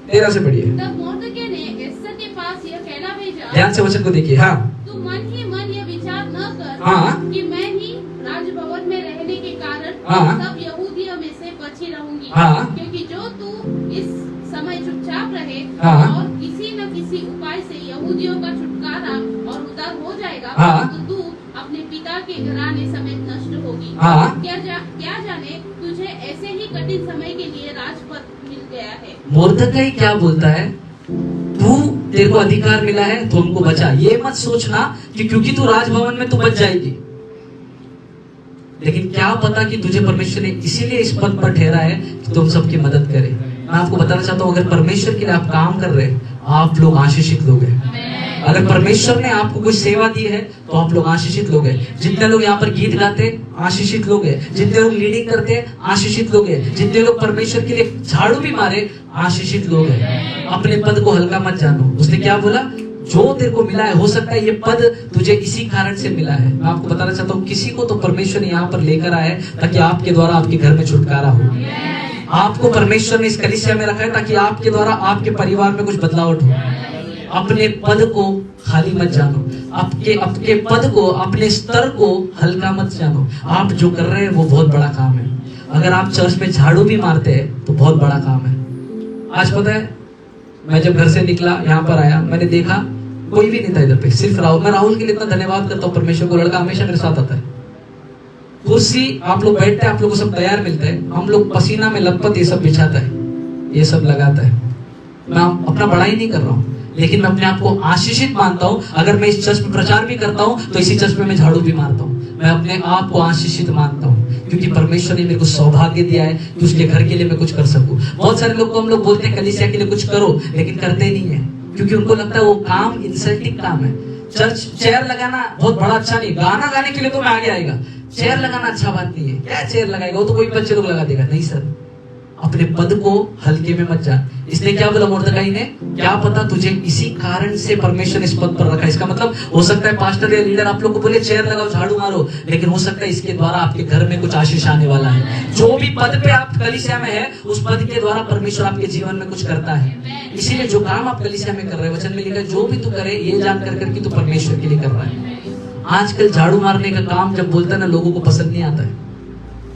13 से पढ़िए। तब मुर्दकाई ने एस्तर के पास यह कहना भेजा, ध्यान से वचन को देखिए। हाँ, तू मन ही मन यह विचार न कर हाँ कि मैं ही राजभवन में रहने के कारण हाँ सब यहूदियों में से बची रहूंगी। हाँ, क्योंकि जो तू इस समय चुपचाप रहे हाँ, और किसी न किसी उपाय से यहूदियों का छुटकारा और उद्धार हो जाएगा, हाँ, तो तू अपने पिता राजा के घराने समेत नष्ट होगी। हाँ। क्या जाने तुझे ऐसे ही कठिन समय के लिए राजपद मिल गया है। मुर्दकई क्या बोलता है, तू तेरे को अधिकार मिला है तो हमको बचा। ये मत सोचना कि क्योंकि तू राजभवन में तू बच जाएगी, लेकिन क्या पता कि तुझे परमेश्वर ने इसीलिए इस पद पर ठहरा है कि तुम सबकी मदद करे। मैं आपको बताना चाहता हूँ, अगर परमेश्वर के लिए आप काम कर रहे हैं, आप लोग आशीषित लोग हैं। अगर परमेश्वर ने आपको कुछ सेवा दी है तो आप लोग आशीषित लोग हैं। जितने लोग यहाँ पर गीत गाते आशीषित लोग हैं, जितने लोग लीडिंग करते हैं आशीषित लोग हैं, जितने लोग परमेश्वर के लिए झाड़ू भी मारे आशीषित लोग हैं। अपने पद को हल्का मत जानो। उसने क्या बोला, जो तेरे को मिला है, हो सकता है ये पद तुझे इसी कारण से मिला है। मैं आपको बताना चाहता हूँ, किसी को तो परमेश्वर ने यहाँ पर लेकर आया है ताकि आपके द्वारा आपके घर में छुटकारा हो। आपको परमेश्वर ने इस कलीसिया में रखा है ताकि आपके द्वारा आपके परिवार में कुछ बदलाव हो। अपने पद को खाली मत जानो, आपके पद को, अपने स्तर को हल्का मत जानो। आप जो कर रहे हैं वो बहुत बड़ा काम है। अगर आप चर्च में झाड़ू भी मारते हैं तो बहुत बड़ा काम है। आज पता है, मैं जब घर से निकला यहाँ पर आया, मैंने देखा कोई भी नहीं था इधर पे, सिर्फ राहुल। मैं राहुल के लिए इतना धन्यवाद करता हूँ परमेश्वर को, लड़का हमेशा मेरे साथ आता है। कुर्सी आप लोग बैठते हैं, आप लोग को सब तैयार मिलता है, हम लोग पसीना में लपत ये सब बिछाता है, ये सब लगाता है। मैं अपना बड़ाई नहीं कर रहा हूँ, लेकिन मैं अपने आप को आशीषित मानता हूँ। अगर मैं इस चर्च में प्रचार भी करता हूँ तो इसी चर्च में मैं झाड़ू भी मारता हूँ। मैं अपने आप को आशीषित मानता हूँ क्योंकि परमेश्वर ने मेरे को सौभाग्य दिया है कि उसके घर के लिए मैं कुछ कर सकूं। बहुत सारे लोग को हम लोग बोलते हैं कलीसिया के लिए कुछ करो, लेकिन करते नहीं है क्योंकि उनको लगता है वो काम इंसल्टिंग काम है। चर्च चेयर लगाना बहुत बड़ा अच्छा नहीं, गाना गाने के लिए तो मैं आगे आएगा, चेयर लगाना अच्छा बात नहीं है। क्या चेयर लगाएगा, वो तो कोई बच्चे लोग लगा देगा। नहीं सर, अपने पद को हल्के में मत जा। इसने क्या बोला मुर्दकाई ने, क्या पता तुझे इसी कारण से परमेश्वर इस पद पर रखा। इसका मतलब हो सकता है पास्टर या लीडर आप लोग को बोले चेयर लगाओ, झाड़ू मारो, लेकिन हो सकता है इसके द्वारा आपके घर में कुछ आशीष आने वाला है। जो भी पद पे आप कलीसिया में है, उस पद के द्वारा परमेश्वर आपके जीवन में कुछ करता है। इसीलिए जो काम आप कलीसिया में कर रहे हैं, वचन में लिखा है, जो भी तू करे ये जान कर तू परमेश्वर के लिए कर रहा है। आजकल झाड़ू मारने का काम जब बोलता है ना, लोगों को पसंद नहीं आता है।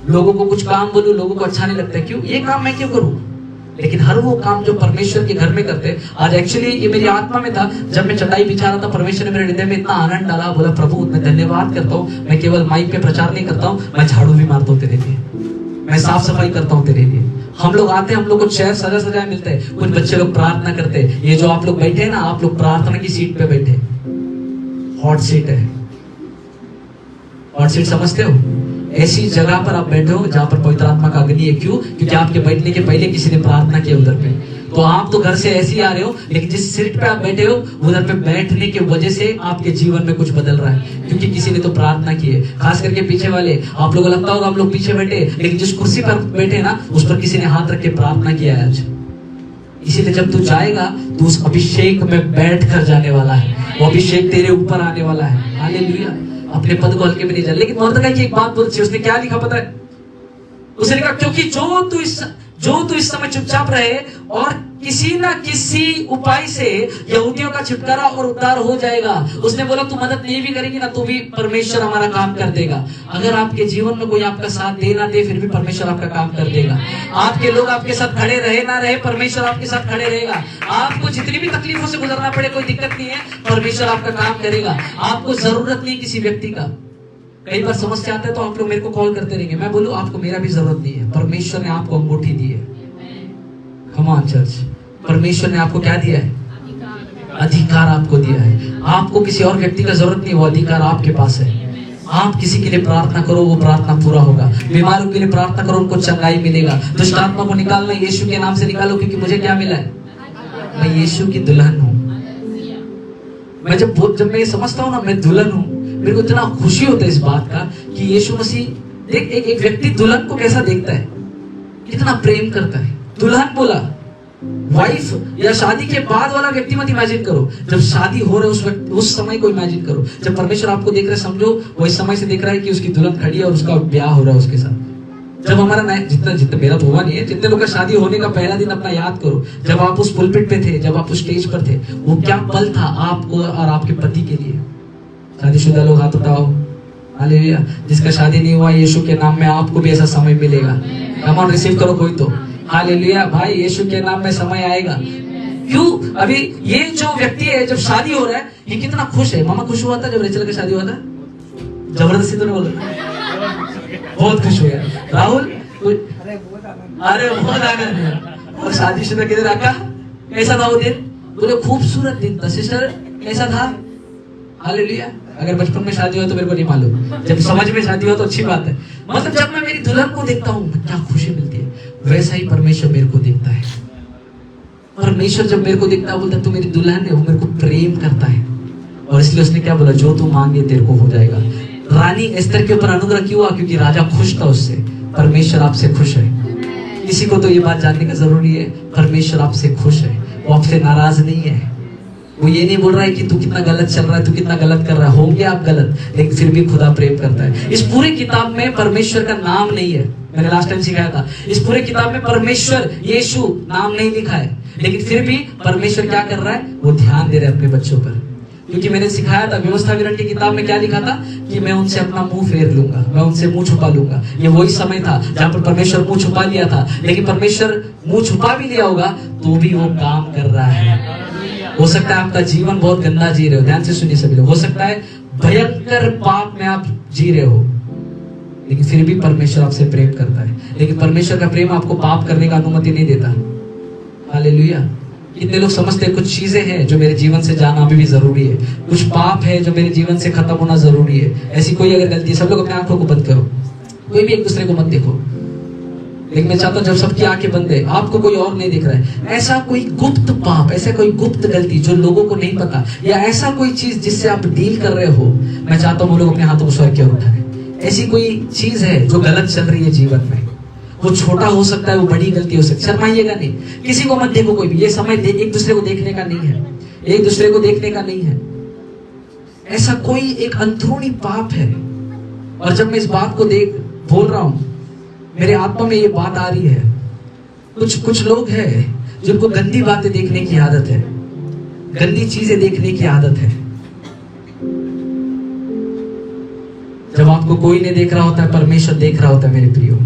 लोगों को कुछ काम बोलूं, लोगों को अच्छा नहीं लगता है, क्यों ये काम मैं क्यों करूं। लेकिन हर वो काम जो परमेश्वर के घर में करते हैं, आज एक्चुअली ये मेरी आत्मा में था, जब मैं चटाई बिछा रहा था, परमेश्वर ने मेरे हृदय में इतना आनंद डाला। बोला प्रभु मैं धन्यवाद करता हूँ, मैं केवल माइक पे प्रचार नहीं करता हूँ, मैं झाड़ू भी मारता हूँ तेरे लिए, मैं साफ सफाई करता हूँ तेरे लिए। हम लोग आते हैं, हम लोग को चेयर सजा सजाए मिलते हैं, कुछ बच्चे लोग प्रार्थना करते हैं। ये जो आप लोग बैठे हैं ना, आप लोग प्रार्थना की सीट पे बैठे, हॉट सीट है। हॉट सीट समझते हो, ऐसी जगह पर आप बैठे हो जहां पर पवित्र आत्मा का अग्नि है। क्यों? क्योंकि आपके बैठने के पहले किसी ने प्रार्थना की उधर पे। तो आप तो घर से ऐसे ही आ रहे हो, लेकिन जिस सीट पे आप बैठे हो उधर पे बैठने की वजह से आपके जीवन में कुछ बदल रहा है, क्योंकि किसी ने तो प्रार्थना की है। खास करके पीछे वाले, आप लोगों को लगता होगा हम लोग पीछे बैठे, लेकिन जिस कुर्सी पर बैठे ना, उस पर किसी ने हाथ रख के प्रार्थना किया है आज। इसीलिए जब तू जाएगा तो उस अभिषेक में बैठ कर जाने वाला है, वो अभिषेक तेरे ऊपर आने वाला है। हालेलुया। अपने पद को हल्के में नहीं जा। लेकिन मुर्दकाई की एक बात बोलती, उसने क्या लिखा पता है? उसने कहा क्योंकि जो तू इस समय चुपचाप रहे और किसी ना किसी उपाय से यहूदियों का छुटकारा और उद्धार हो जाएगा। उसने बोला तू मदद नहीं भी करेगी ना, तो भी परमेश्वर हमारा काम कर देगा। अगर आपके जीवन में कोई आपका साथ दे ना दे, फिर भी परमेश्वर आपका काम कर देगा। आपके लोग आपके साथ खड़े रहे ना रहे, परमेश्वर आपके साथ खड़े रहेगा। आपको जितनी भी तकलीफों से गुजरना पड़े, कोई दिक्कत नहीं है, परमेश्वर आपका काम करेगा। आपको जरूरत नहीं किसी व्यक्ति का। कई बार समस्या आता है तो आप लोग मेरे को कॉल करते रहेंगे, मैं बोलूं आपको मेरा भी जरूरत नहीं है। परमेश्वर ने आपको अंगूठी दी है। कम ऑन चर्च, परमेश्वर ने आपको क्या दिया है? अधिकार आपको दिया है। आपको किसी और व्यक्ति का जरूरत नहीं, वो अधिकार आपके पास है। आप किसी के लिए प्रार्थना करो, वो प्रार्थना पूरा होगा। बीमारों के लिए प्रार्थना करो, उनको चंगाई मिलेगा। दुष्ट आत्मा को निकालना यीशु के नाम से निकालो, क्योंकि मुझे क्या मिला है? मैं यीशु की दुल्हन हूँ। मैं जब मैं ये समझता हूँ ना, मैं दुल्हन हूँ, मेरे को इतना खुशी होता है इस बात का कि यीशु मसीह, देख एक व्यक्ति दुल्हन को कैसा देखता है, कितना प्रेम करता है। दुल्हन बोला, वाइफ या शादी के बाद वाला व्यक्ति मत इमेजिन करो, जब शादी हो रहा है उस समय को इमेजिन करो। जब परमेश्वर आपको देख रहा है, समझो वो इस समय से देख रहा है कि उसकी दुल्हन खड़ी है और उसका ब्याह हो रहा है उसके साथ। जब हमारा नया, जितना मेरा तो हुआ नहीं है, जितने लोग का शादी होने का पहला दिन अपना याद करो, जब आप उस पुलपिट पे थे, जब आप उस स्टेज पर थे, वो क्या पल था आपको और आपके पति के लिए। शादीशुदा लोग हाथ उठाओ। हालेलुया। जिसका शादी नहीं हुआ, यीशु के नाम में आपको भी ऐसा समय मिलेगा। कम ऑन, रिसीव करो कोई तो। हालेलुया भाई, यीशु के नाम में समय आएगा। क्यों? अभी ये जो व्यक्ति है, जब शादी हो रहा है, ये कितना खुश है। मामा खुश हुआ था जब रेचल का शादी हुआ था? जबरदस्ती तो नहीं बोल रहा, बहुत खुश हो गया राहुल। अरे बहुत आनंद है। और शादीशुदा किधर आका, कैसा था वो दिन? बोले खूबसूरत दिन था। सिस्टर कैसा था? हालेलुया। अगर बचपन में शादी हो तो मेरे को नहीं मालूम, जब समझ में शादी हो तो अच्छी बात है। मतलब जब मैं मेरी दुल्हन को देखता हूँ क्या खुशी मिलती है, वैसा ही परमेश्वर मेरे को देखता है। परमेश्वर जब मेरे को देखता है बोलता है तू मेरी दुल्हन है, वो मेरे को प्रेम करता है। और इसलिए उसने क्या बोला, जो तू मांगे तेरे को हो जाएगा। रानी एस्तर के ऊपर अनुग्रह क्यों हुआ? क्योंकि राजा खुश था उससे। परमेश्वर आपसे खुश है। किसी को तो ये बात जानने का जरूरी है, परमेश्वर आपसे खुश है, वो आपसे नाराज नहीं है। वो ये नहीं बोल रहा है कि तू कितना गलत चल रहा है, तू कितना गलत कर रहा है। होंगे आप गलत, लेकिन फिर भी खुदा प्रेम करता है। इस पूरी किताब में परमेश्वर का नाम नहीं है, मैंने लास्ट टाइम सिखाया था। इस पूरे किताब में परमेश्वर यीशु नाम नहीं लिखा है, लेकिन फिर भी परमेश्वर क्या कर रहा है, वो ध्यान दे रहे हैं अपने बच्चों पर। क्योंकि मैंने सिखाया था व्यवस्था विवरण की किताब में क्या लिखा था कि मैं उनसे अपना मुंह फेर लूंगा, मैं उनसे मुंह छुपा लूंगा। ये वही समय था जहां पर परमेश्वर मुंह छुपा लिया था, लेकिन परमेश्वर मुंह छुपा भी लिया होगा तो भी वो काम कर रहा है। हो सकता है आपका जीवन बहुत गंदा जी रहे हो, ध्यान से सुनिए सभी लोग। हो सकता है भयंकर पाप में आप जी रहे हो, लेकिन फिर भी परमेश्वर आपसे प्रेम करता है। लेकिन परमेश्वर का प्रेम आपको पाप करने का अनुमति नहीं देता। हालेलुया। कितने लोग समझते हैं कुछ चीजें हैं जो मेरे जीवन से जाना अभी भी जरूरी है, कुछ पाप है जो मेरे जीवन से खत्म होना जरूरी है। ऐसी कोई अगर गलती, सब लोग अपने आंखों को बंद करो, कोई भी एक दूसरे को मत देखो। लेकिन मैं चाहता हूं जब सबकी आंखें बंद है, आपको कोई और नहीं दिख रहा है, ऐसा कोई गुप्त पाप, ऐसा कोई गुप्त गलती जो लोगों को नहीं पता, या ऐसा कोई चीज जिससे आप डील कर रहे हो, मैं चाहता हूं वो लोग अपने हाथों को स्वर्ग की ओर उठाएं। ऐसी कोई चीज है जो गलत चल रही है जीवन में, वो छोटा हो सकता है, वो बड़ी गलती हो सकती है, शर्माइएगा नहीं, किसी को मत देखो कोई भी। ये समय एक दूसरे को देखने का नहीं है, एक दूसरे को देखने का नहीं है। ऐसा कोई एक अंदरूनी पाप है। और जब मैं इस बात को बोल रहा हूं, मेरे आत्मा में ये बात आ रही है, कुछ लोग हैं जिनको गंदी बातें देखने की आदत है, गंदी चीजें देखने की आदत है। जब आपको कोई नहीं देख रहा होता है, परमेश्वर देख रहा होता है मेरे प्रियो।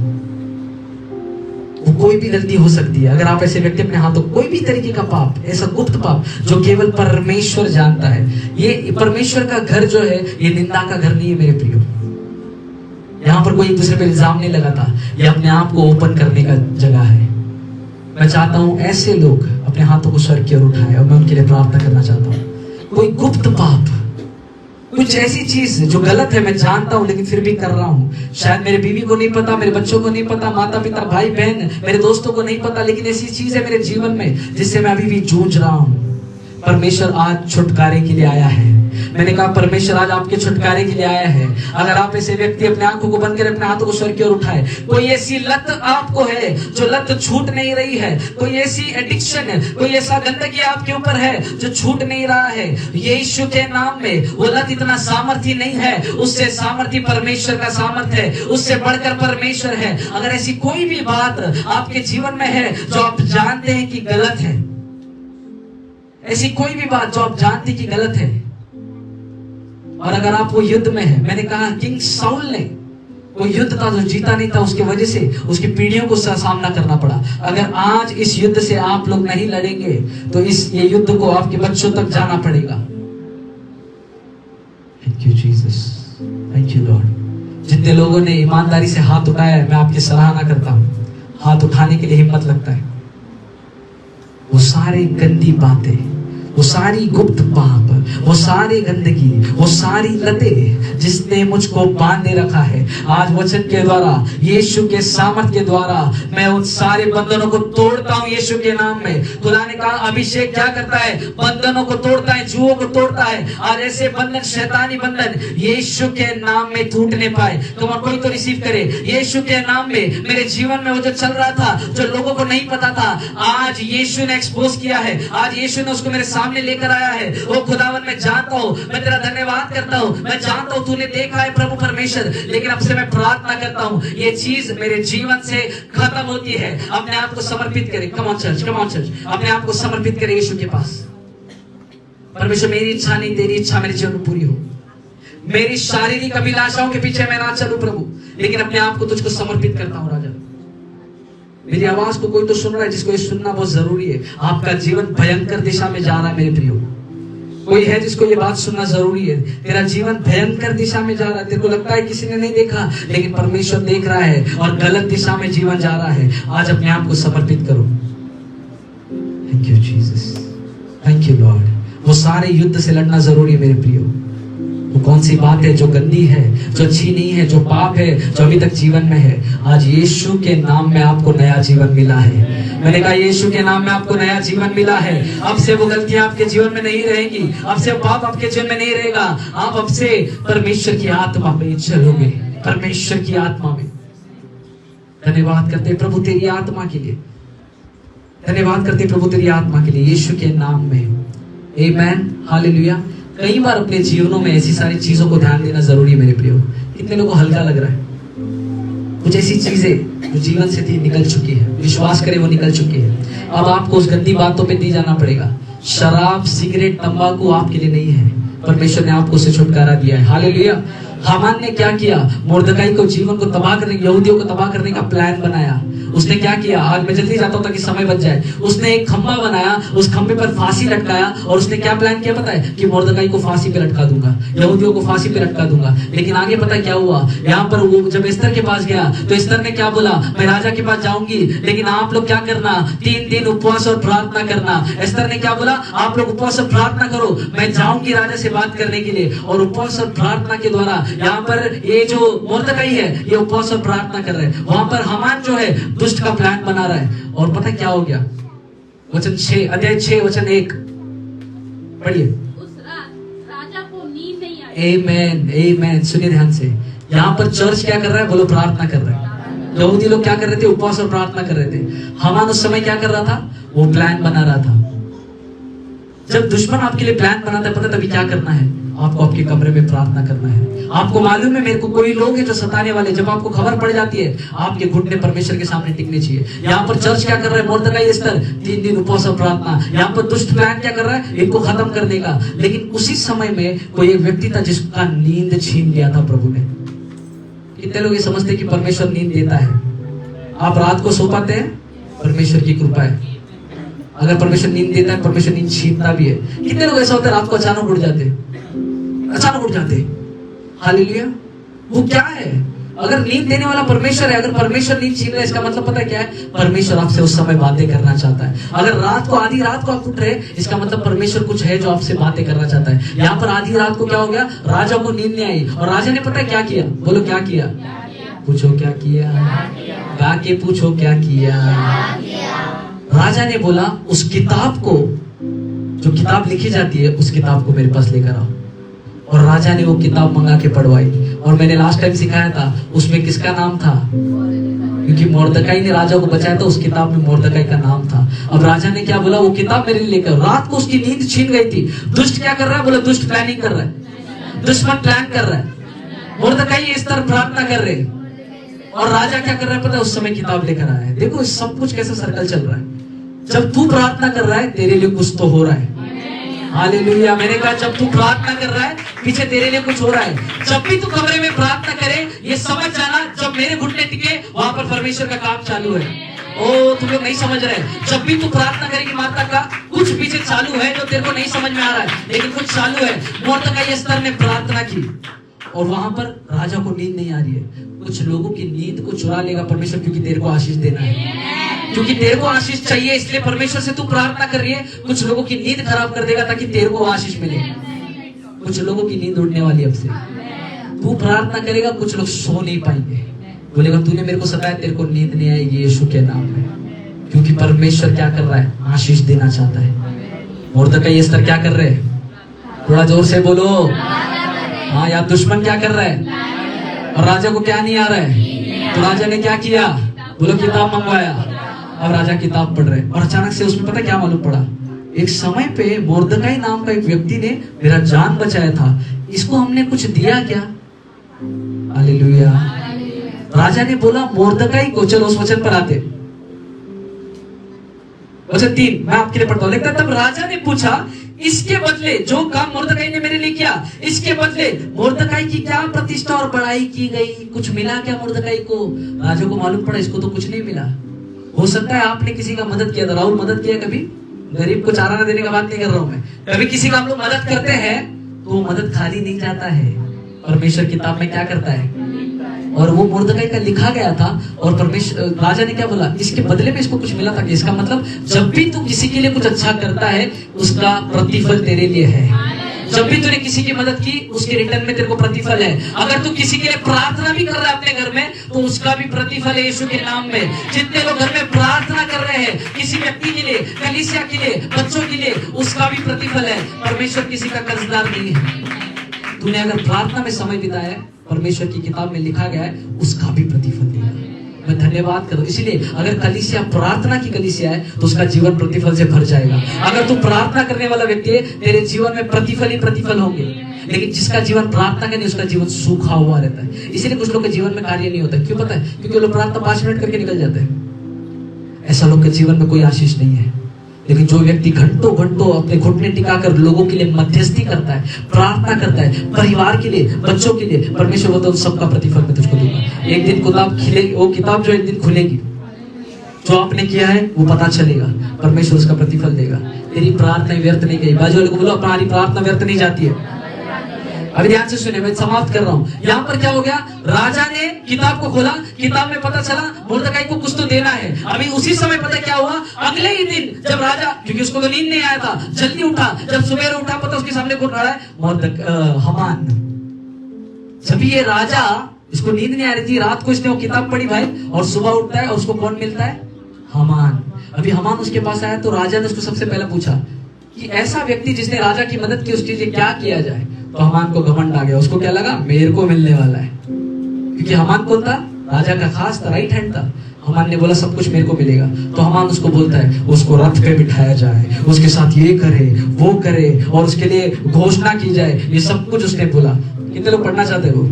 वो कोई भी गलती हो सकती है। अगर आप ऐसे व्यक्ति अपने हाथों, कोई भी तरीके का पाप, ऐसा गुप्त पाप जो केवल परमेश्वर जानता है, ये परमेश्वर का घर जो है, ये निंदा का घर नहीं है मेरे प्रियो। यहाँ पर कोई एक दूसरे पे इल्जाम नहीं लगाता, ये अपने आप को ओपन करने का जगह है। मैं चाहता हूं ऐसे लोग अपने हाथों को स्वर्ग की ओर उठाएं, और मैं उनके लिए प्रार्थना करना चाहता हूं। कोई गुप्त पाप, कुछ ऐसी चीज जो गलत है, मैं जानता हूं लेकिन फिर भी कर रहा हूं। शायद मेरे बीवी को नहीं पता, मेरे बच्चों को नहीं पता, माता पिता भाई बहन मेरे दोस्तों को नहीं पता, लेकिन ऐसी चीज है मेरे जीवन में जिससे मैं अभी भी जूझ रहा हूं। परमेश्वर आज छुटकारे के लिए आया है। मैंने कहा परमेश्वर आज आपके छुटकारे के लिए आया है। अगर आप ऐसे व्यक्ति अपने आंखों को बंद कर अपने हाथों को स्वर्ग की ओर उठाए, कोई ऐसी लत आपको है जो लत छूट नहीं रही है, कोई ऐसी एडिक्शन है, कोई ऐसा गंदगी आपके ऊपर है जो छूट नहीं रहा है, यीशु के नाम में वो लत इतना सामर्थ्य नहीं है, उससे सामर्थ्य परमेश्वर का सामर्थ्य है, उससे बढ़कर परमेश्वर है। अगर ऐसी कोई भी बात आपके जीवन में है जो आप जानते हैं कि गलत है, ऐसी कोई भी बात जो आप जानते कि गलत है, और अगर आप वो युद्ध में है, मैंने कहा किंग साउल ने वो युद्ध था जो जीता नहीं था, उसकी वजह से उसकी पीढ़ियों को सामना करना पड़ा। अगर आज इस युद्ध से आप लोग नहीं लड़ेंगे तो ये युद्ध को आपके बच्चों तक जाना पड़ेगा। Thank you Jesus, thank you Lord. जितने लोगों ने ईमानदारी से हाथ उठाया है, मैं आपकी सराहना करता हूं। हाथ उठाने के लिए हिम्मत लगता है। वो सारी गंदी बातें, वो सारी गुप्त पाप, वो सारी गंदगी, वो सारी लतें जिसने मुझको बांधे रखा है, आज वचन के द्वारा, यीशु के सामर्थ के द्वारा मैं उन सारे बंधनों को तोड़ता हूं यीशु के नाम में। खुदा ने कहा अभिषेक क्या करता है, बंधनों को तोड़ता है, जुओं को तोड़ता है। आज ऐसे बंधन, शैतानी बंधन यीशु के नाम में टूट नहीं पाए। तुम कोई तो रिसीव करे। यीशु के नाम में मेरे जीवन में वो जो चल रहा था, जो लोगों को नहीं पता था, आज यीशु ने एक्सपोज किया है, आज यीशु ने उसको मेरे सामने लेकर आया है। ओ खुदावन मैं जानता हूं, मैं तेरा धन्यवाद करता हूं, मैं जानता हूं तूने देखा है प्रभु परमेश्वर, लेकिन अब से मैं प्रार्थना करता हूं ये चीज मेरे जीवन से खत्म होती है। अपने आप को समर्पित करें। Come on church, come on church, अपने आप को समर्पित करें यीशु के पास। परमेश्वर मेरी इच्छा नहीं, तेरी इच्छा मेरे जीवन में पूरी हो। मेरी शारीरिक अभिलाषाओं के पीछे मैं ना चलूं प्रभु, लेकिन अपने आप को तुझको समर्पित करता हूं राजा। मेरी आवाज को कोई तो सुन रहा है जिसको ये सुनना बहुत जरूरी है। आपका जीवन भयंकर दिशा में जा रहा है मेरे प्रियो। कोई है जिसको ये बात सुनना जरूरी है। तेरा जीवन भयंकर दिशा में जा रहा है, तेरे को लगता है किसी ने नहीं देखा, लेकिन परमेश्वर देख रहा है और गलत दिशा में जीवन जा रहा है। आज अपने आप को समर्पित करो। Thank you Jesus, thank you Lord. वो सारे युद्ध से लड़ना जरूरी है मेरे प्रियो। वो कौन सी बात है जो गंदी है, जो अच्छी नहीं है, जो पाप है, जो अभी तक जीवन में है, आज यीशु के नाम में आपको नया जीवन मिला है। मैंने कहा यीशु के नाम में आपको नया जीवन मिला है। अब से वो गलतियां आपके जीवन में नहीं रहेंगी, अब से पाप आपके जीवन में नहीं रहेगा। आप अब से परमेश्वर की आत्मा में चलोगे, परमेश्वर की आत्मा में। धन्यवाद करते प्रभु तेरी आत्मा के लिए, धन्यवाद करते प्रभु तेरी आत्मा के लिए, यीशु के नाम में। आमेन, हालेलुया। कई बार अपने जीवनों में ऐसी सारी चीजों को ध्यान देना जरूरी है मेरे प्रियो। कितने लोगों को हल्का लग रहा है? कुछ ऐसी चीजें जो जीवन से थी निकल चुकी है, विश्वास करें वो निकल चुकी है। अब आपको उस गंदी बातों पे नहीं जाना पड़ेगा। शराब, सिगरेट, तंबाकू आपके लिए नहीं है। परमेश्वर ने आपको उससे छुटकारा दिया है। हालेलुया। हामान ने क्या किया? मुर्दकाई को, जीवन को तबाह करने, यहूदियों को तबाह करने का प्लान बनाया। उसने क्या किया? आज मैं जल्दी जाता हूं ताकि समय बच जाए। उसने एक खंबा बनाया, उस खंबे पर फांसी लटकाया और उसने क्या प्लान किया पता है? कि मुर्दकाई को फांसी पे लटका दूंगा, यहूदियों को फांसी पे लटका दूंगा। लेकिन आगे पता है क्या हुआ? यहाँ पर वो जब एस्तर के पास गया तो एस्तर ने क्या बोला? मैं राजा के पास जाऊंगी, लेकिन आप लोग क्या करना? 3 दिन उपवास और प्रार्थना करना। एस्तर ने क्या बोला? आप लोग उपवास और प्रार्थना करो, मैं जाऊंगी राजा से बात करने के लिए। और उपवास और प्रार्थना के द्वारा यहाँ पर ये जो मुर्दकाई है ये उपवास और प्रार्थना कर रहे हैं। वहां पर हामान जो है दुष्ट का प्लान बना रहा है। और पता क्या हो गया? वचन 6, अध्याय 6 वचन 1 पढ़िए। उस रात राजा को नींद नहीं आई। आमेन, आमेन। सुनिए ध्यान से। यहाँ पर चर्च क्या कर रहा है? बोलो प्रार्थना कर रहा है। यहूदी लोग क्या कर रहे थे? उपवास और प्रार्थना कर रहे थे। हामान उस समय क्या कर रहा था? वो प्लान बना रहा था। जब दुश्मन आपके लिए प्लान बनाता है, पता तभी क्या करना है? आपको आपके कमरे में प्रार्थना करना है। आपको मालूम है मेरे को कोई लोग हैं जो सताने वाले, जब आपको खबर पड़ जाती है आपके घुटने परमेश्वर के सामने टिकने चाहिए। यहाँ पर चर्च क्या कर रहा है? मुर्दकाई, एस्तर 3 दिन उपवास और प्रार्थना। यहाँ पर दुष्ट प्लान क्या कर रहा है? इनको खत्म करने का। लेकिन उसी समय में कोई एक व्यक्ति था जिसका नींद छीन लिया था प्रभु ने। कितने लोग ये समझते कि परमेश्वर नींद देता है? आप रात को सो पाते हैं? परमेश्वर की कृपा है। अगर परमेश्वर नींद देता है, परमेश्वर नींद छीनता भी है। कितने लोग ऐसा होता है रात को अचानक उठ जाते, अचानक उठ जाते? हालेलुया। वो क्या है? अगर नींद देने वाला परमेश्वर है, अगर परमेश्वर नींद छीन रहा है, इसका मतलब पता क्या है? परमेश्वर आपसे उस समय बातें करना चाहता है। अगर रात को, आधी रात को आप उठ रहे हैं, इसका मतलब परमेश्वर कुछ है जो आपसे बातें करना चाहता है। यहाँ पर आधी रात को क्या हो गया? राजा को नींद नहीं आई और राजा ने पता है क्या किया? बोलो क्या किया? पूछो क्या किया? गा के पूछो क्या किया? राजा ने बोला उस किताब को, जो किताब लिखी जाती है, उस किताब को मेरे पास लेकर आओ। और राजा ने वो किताब मंगा के पढ़वाई। और मैंने लास्ट टाइम सिखाया था उसमें किसका नाम था? क्योंकि मुर्दकाई ने राजा को बचाया था, उस किताब में मुर्दकाई का नाम था। अब राजा ने क्या बोला? वो किताब मेरे लिए लेकर। रात को उसकी नींद छीन गई थी। दुष्ट क्या कर रहा है? बोला दुष्ट प्लानिंग कर रहा है, दुश्मन प्लान कर रहा है। मुर्दकाई इस तरह प्रार्थना कर रहे और राजा क्या कर रहा है पता है? उस समय किताब लेकर आया है। देखो सब कुछ कैसा सर्कल चल रहा है। जब तू प्रार्थना कर रहा है तेरे लिए कुछ तो हो रहा है। हालेलुया। मैंने कहा जब तू प्रार्थना कर रहा है पीछे तेरे लिए कुछ हो रहा है। जब भी तू कमरे में प्रार्थना करे, ये समझ जाना जब मेरे घुटने टिके वहां पर परमेश्वर का काम चालू है। ओ तुम लोग नहीं समझ रहे। जब भी तू प्रार्थना करेगी माता का, कुछ पीछे चालू है जो तेरे को नहीं समझ में आ रहा है, लेकिन कुछ चालू है। मुर्दकाई एस्तर ने प्रार्थना की और वहां पर राजा को नींद नहीं आ रही है। कुछ लोगों की नींद को चुरा लेगा परमेश्वर, क्योंकि तेरे को आशीष देना है, क्योंकि तेरे को आशीष चाहिए, इसलिए परमेश्वर से तू प्रार्थना कर रही है। कुछ लोगों की नींद खराब कर देगा ताकि तेरे को आशीष मिले। कुछ लोगों की नींद उड़ने वाली अब से। तू प्रार्थना करेगा, कुछ लोग सो नहीं पाएंगे। बोलेगा तूने मेरे को सताया, तेरे को नींद नहीं आएगी यीशु के नाम में, क्योंकि परमेश्वर क्या कर रहा है? आशीष देना चाहता है। मुर्दकाई एस्तर क्या कर रहे हैं? थोड़ा जोर से बोलो। हाँ यार, दुश्मन क्या कर रहा है? और राजा को क्या नहीं आ रहा है? तो राजा ने क्या किया? बोलो किताब मंगवाया। अब राजा किताब पढ़ रहे और अचानक से उसमें पता क्या मालूम पड़ा? एक समय पे मुर्दकाई नाम का एक व्यक्ति ने मेरा जान बचाया था, इसको हमने कुछ दिया क्या? हालेलुया। राजा ने बोला मुर्दकाई को, चलो उस वचन पर आते, वचन 3 मैं आपके लिए पढ़ता हूं। लिखता तब राजा ने पूछा इसके बदले जो काम मुर्दकाई ने मेरे लिए किया, इसके बदले मुर्दकाई की क्या प्रतिष्ठा और बड़ाई की गई? कुछ मिला क्या मुर्दकाई को? राजा को मालूम पड़ा इसको तो कुछ नहीं मिला। हो सकता है आपने किसी का मदद किया था। राहुल मदद किया कभी? गरीब को चारा न देने का बात नहीं कर रहा हूं मैं। कभी किसी का हम लोग मदद करते हैं तो वो मदद खाली नहीं जाता है। परमेश्वर किताब में क्या करता है, और वो मुर्दकाई का लिखा गया था, और परमेश्वर राजा ने क्या बोला, इसके बदले में इसको कुछ मिला था। कि इसका मतलब जब भी तू किसी के लिए कुछ अच्छा करता है उसका प्रतिफल तेरे लिए है। जब भी तूने किसी की मदद की उसके रिटर्न में तेरे को प्रतिफल है। अगर तू किसी के लिए प्रार्थना भी कर रहा है अपने घर में तो उसका भी प्रतिफल है यीशु के नाम में। जितने लोग घर में प्रार्थना कर रहे हैं किसी व्यक्ति के लिए, कलीसिया के लिए, बच्चों के लिए, उसका भी प्रतिफल है। परमेश्वर किसी का कर्जदार नहीं है। तूने अगर प्रार्थना में समय बिताया है, परमेश्वर की किताब में लिखा गया है, उसका भी प्रतिफल देगा। मैं धन्यवाद करूं। इसलिए अगर कलीसिया प्रार्थना की कलीसिया है तो उसका जीवन प्रतिफल से भर जाएगा। अगर तू प्रार्थना करने वाला व्यक्ति है तेरे जीवन में प्रतिफल ही प्रतिफल होंगे। लेकिन जिसका जीवन प्रार्थना का नहीं उसका जीवन सूखा हुआ रहता है। इसीलिए कुछ लोग के जीवन में कार्य नहीं होता। क्यों पता है? क्योंकि लोग प्रार्थना 5 मिनट करके निकल जाते हैं। ऐसा लोग के जीवन में कोई आशीष नहीं है। लेकिन जो व्यक्ति घंटों घंटों अपने घुटने टिकाकर लोगों के लिए मध्यस्थी करता है, प्रार्थना करता है, परिवार के लिए, बच्चों के लिए, परमेश्वर बोलता है सबका प्रतिफल मैं तुझको दूंगा। एक दिन किताब खिलेगी, वो किताब जो एक दिन खुलेगी, जो आपने किया है वो पता चलेगा, परमेश्वर उसका प्रतिफल देगा। तेरी प्रार्थना व्यर्थ नहीं गई। बाजू वाले को बोलो हमारी प्रार्थना व्यर्थ नहीं जाती है। अभी ध्यान से सुनिए, मैं समाप्त कर रहा हूं। यहाँ पर क्या हो गया, राजा ने किताब को खोला, किताब में पता चला मुर्दकाई को कुछ तो देना है। अभी उसी समय पता क्या हुआ, अगले ही दिन जब राजा, क्योंकि उसको तो नींद नहीं आया था, जल्दी उठा, जब सुबह उठा पता उसके सामने कौन खड़ा है, हमान। जब ये राजा, इसको नींद नहीं आ रही थी, रात को इसने वो किताब पढ़ी भाई, और सुबह उठता है और उसको कौन मिलता है, हमान। अभी हमान उसके पास आया तो राजा ने उसको सबसे पहले पूछा कि ऐसा व्यक्ति जिसने राजा की मदद की उसके लिए क्या किया जाए। तो हमान को घमंड आ गया। उसको क्या लगा, मेरे को मिलने वाला है। क्योंकि हमान कौन था, राजा का खास था, राइट हैंड था। हमान ने बोला सब कुछ मेरे को मिलेगा। तो हमान उसको बोलता है उसको रथ पे बिठाया जाए, उसके साथ ये करे वो करे और उसके लिए घोषणा की जाए। ये सब कुछ उसने बोला। कितने लोग पढ़ना चाहते हो?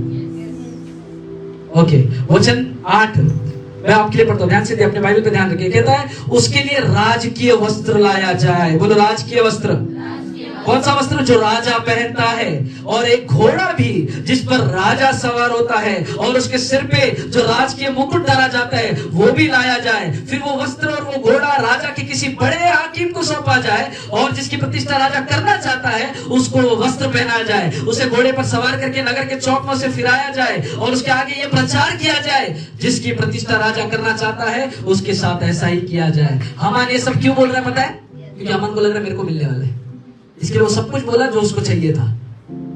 ओके, वचन 8 मैं आपके लिए पढ़ता हूं, ध्यान से अपने बाइबल पे ध्यान रखिए। कहता है उसके लिए राजकीय वस्त्र लाया जाए। बोलो राजकीय वस्त्र। कौन सा वस्त्र? जो राजा पहनता है, और एक घोड़ा भी जिस पर राजा सवार होता है, और उसके सिर पे जो राजकीय मुकुट डाला जाता है वो भी लाया जाए। फिर वो वस्त्र और वो घोड़ा राजा के किसी बड़े हाकिम को सौंपा जाए, और जिसकी प्रतिष्ठा राजा करना चाहता है उसको वो वस्त्र पहनाया जाए। उसे घोड़े पर सवार करके नगर के चौक में से फिराया जाए, और उसके आगे ये प्रचार किया जाए जिसकी प्रतिष्ठा राजा करना चाहता है उसके साथ ऐसा ही किया जाए। हमान ये सब क्यों बोल रहा है पता है? क्योंकि हमान को लग रहा है मेरे को मिलने वाला है। इसके लिए वो सब कुछ बोला जो उसको चाहिए था,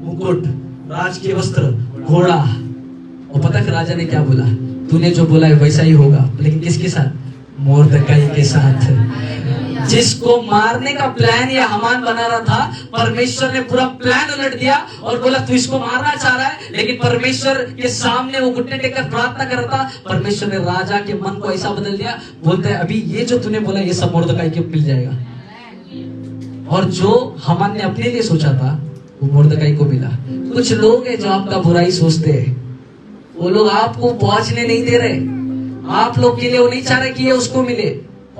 मुकुट, राजकीय वस्त्र, घोड़ा। और पता है राजा ने क्या बोला, तूने जो बोला है वैसा ही होगा, लेकिन किसके साथ? मुर्दकाई के साथ। जिसको मारने का प्लान ये हमान बना रहा था, परमेश्वर ने पूरा प्लान उलट दिया और बोला तू इसको मारना चाह रहा है, लेकिन परमेश्वर के सामने वो घुटने टेककर प्रार्थना कर रहा था। परमेश्वर ने राजा के मन को ऐसा बदल दिया, बोलता है अभी ये जो तूने बोला ये सब मुर्दकाई को मिल जाएगा। और जो हमान ने अपने लिए सोचा था वो मुर्दकाई को मिला। कुछ लोग हैं जो आपका बुराई सोचते हैं, वो लोग आपको पहुंचने नहीं दे रहे। आप लोग के लिए वो नहीं चाह रहे कि ये उसको मिले।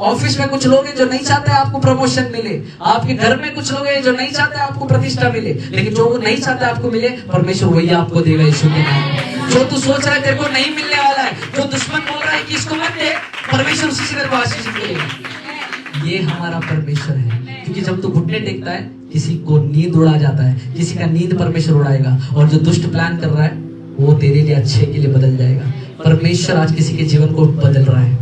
ऑफिस में कुछ लोग हैं जो नहीं चाहते आपको प्रमोशन मिले। आपके घर में कुछ लोग हैं जो नहीं चाहते आपको प्रतिष्ठा मिले, लेकिन जो नहीं चाहते आपको मिले परमेश्वर वही आपको देगा यीशु के नाम। जो तू सोच रहा है तेरे को नहीं मिलने वाला है, जो दुश्मन बोल रहा है कि इसको मत दे, परमेश्वर उसी से तेरे को आशीष देगा। ये हमारा परमेश्वर है। क्योंकि जब तू घुटने टेकता है किसी को नींद उड़ा जाता है, किसी का नींद परमेश्वर उड़ाएगा, और जो दुष्ट प्लान कर रहा है वो तेरे लिए अच्छे के लिए बदल जाएगा। परमेश्वर आज किसी के जीवन को बदल रहा है,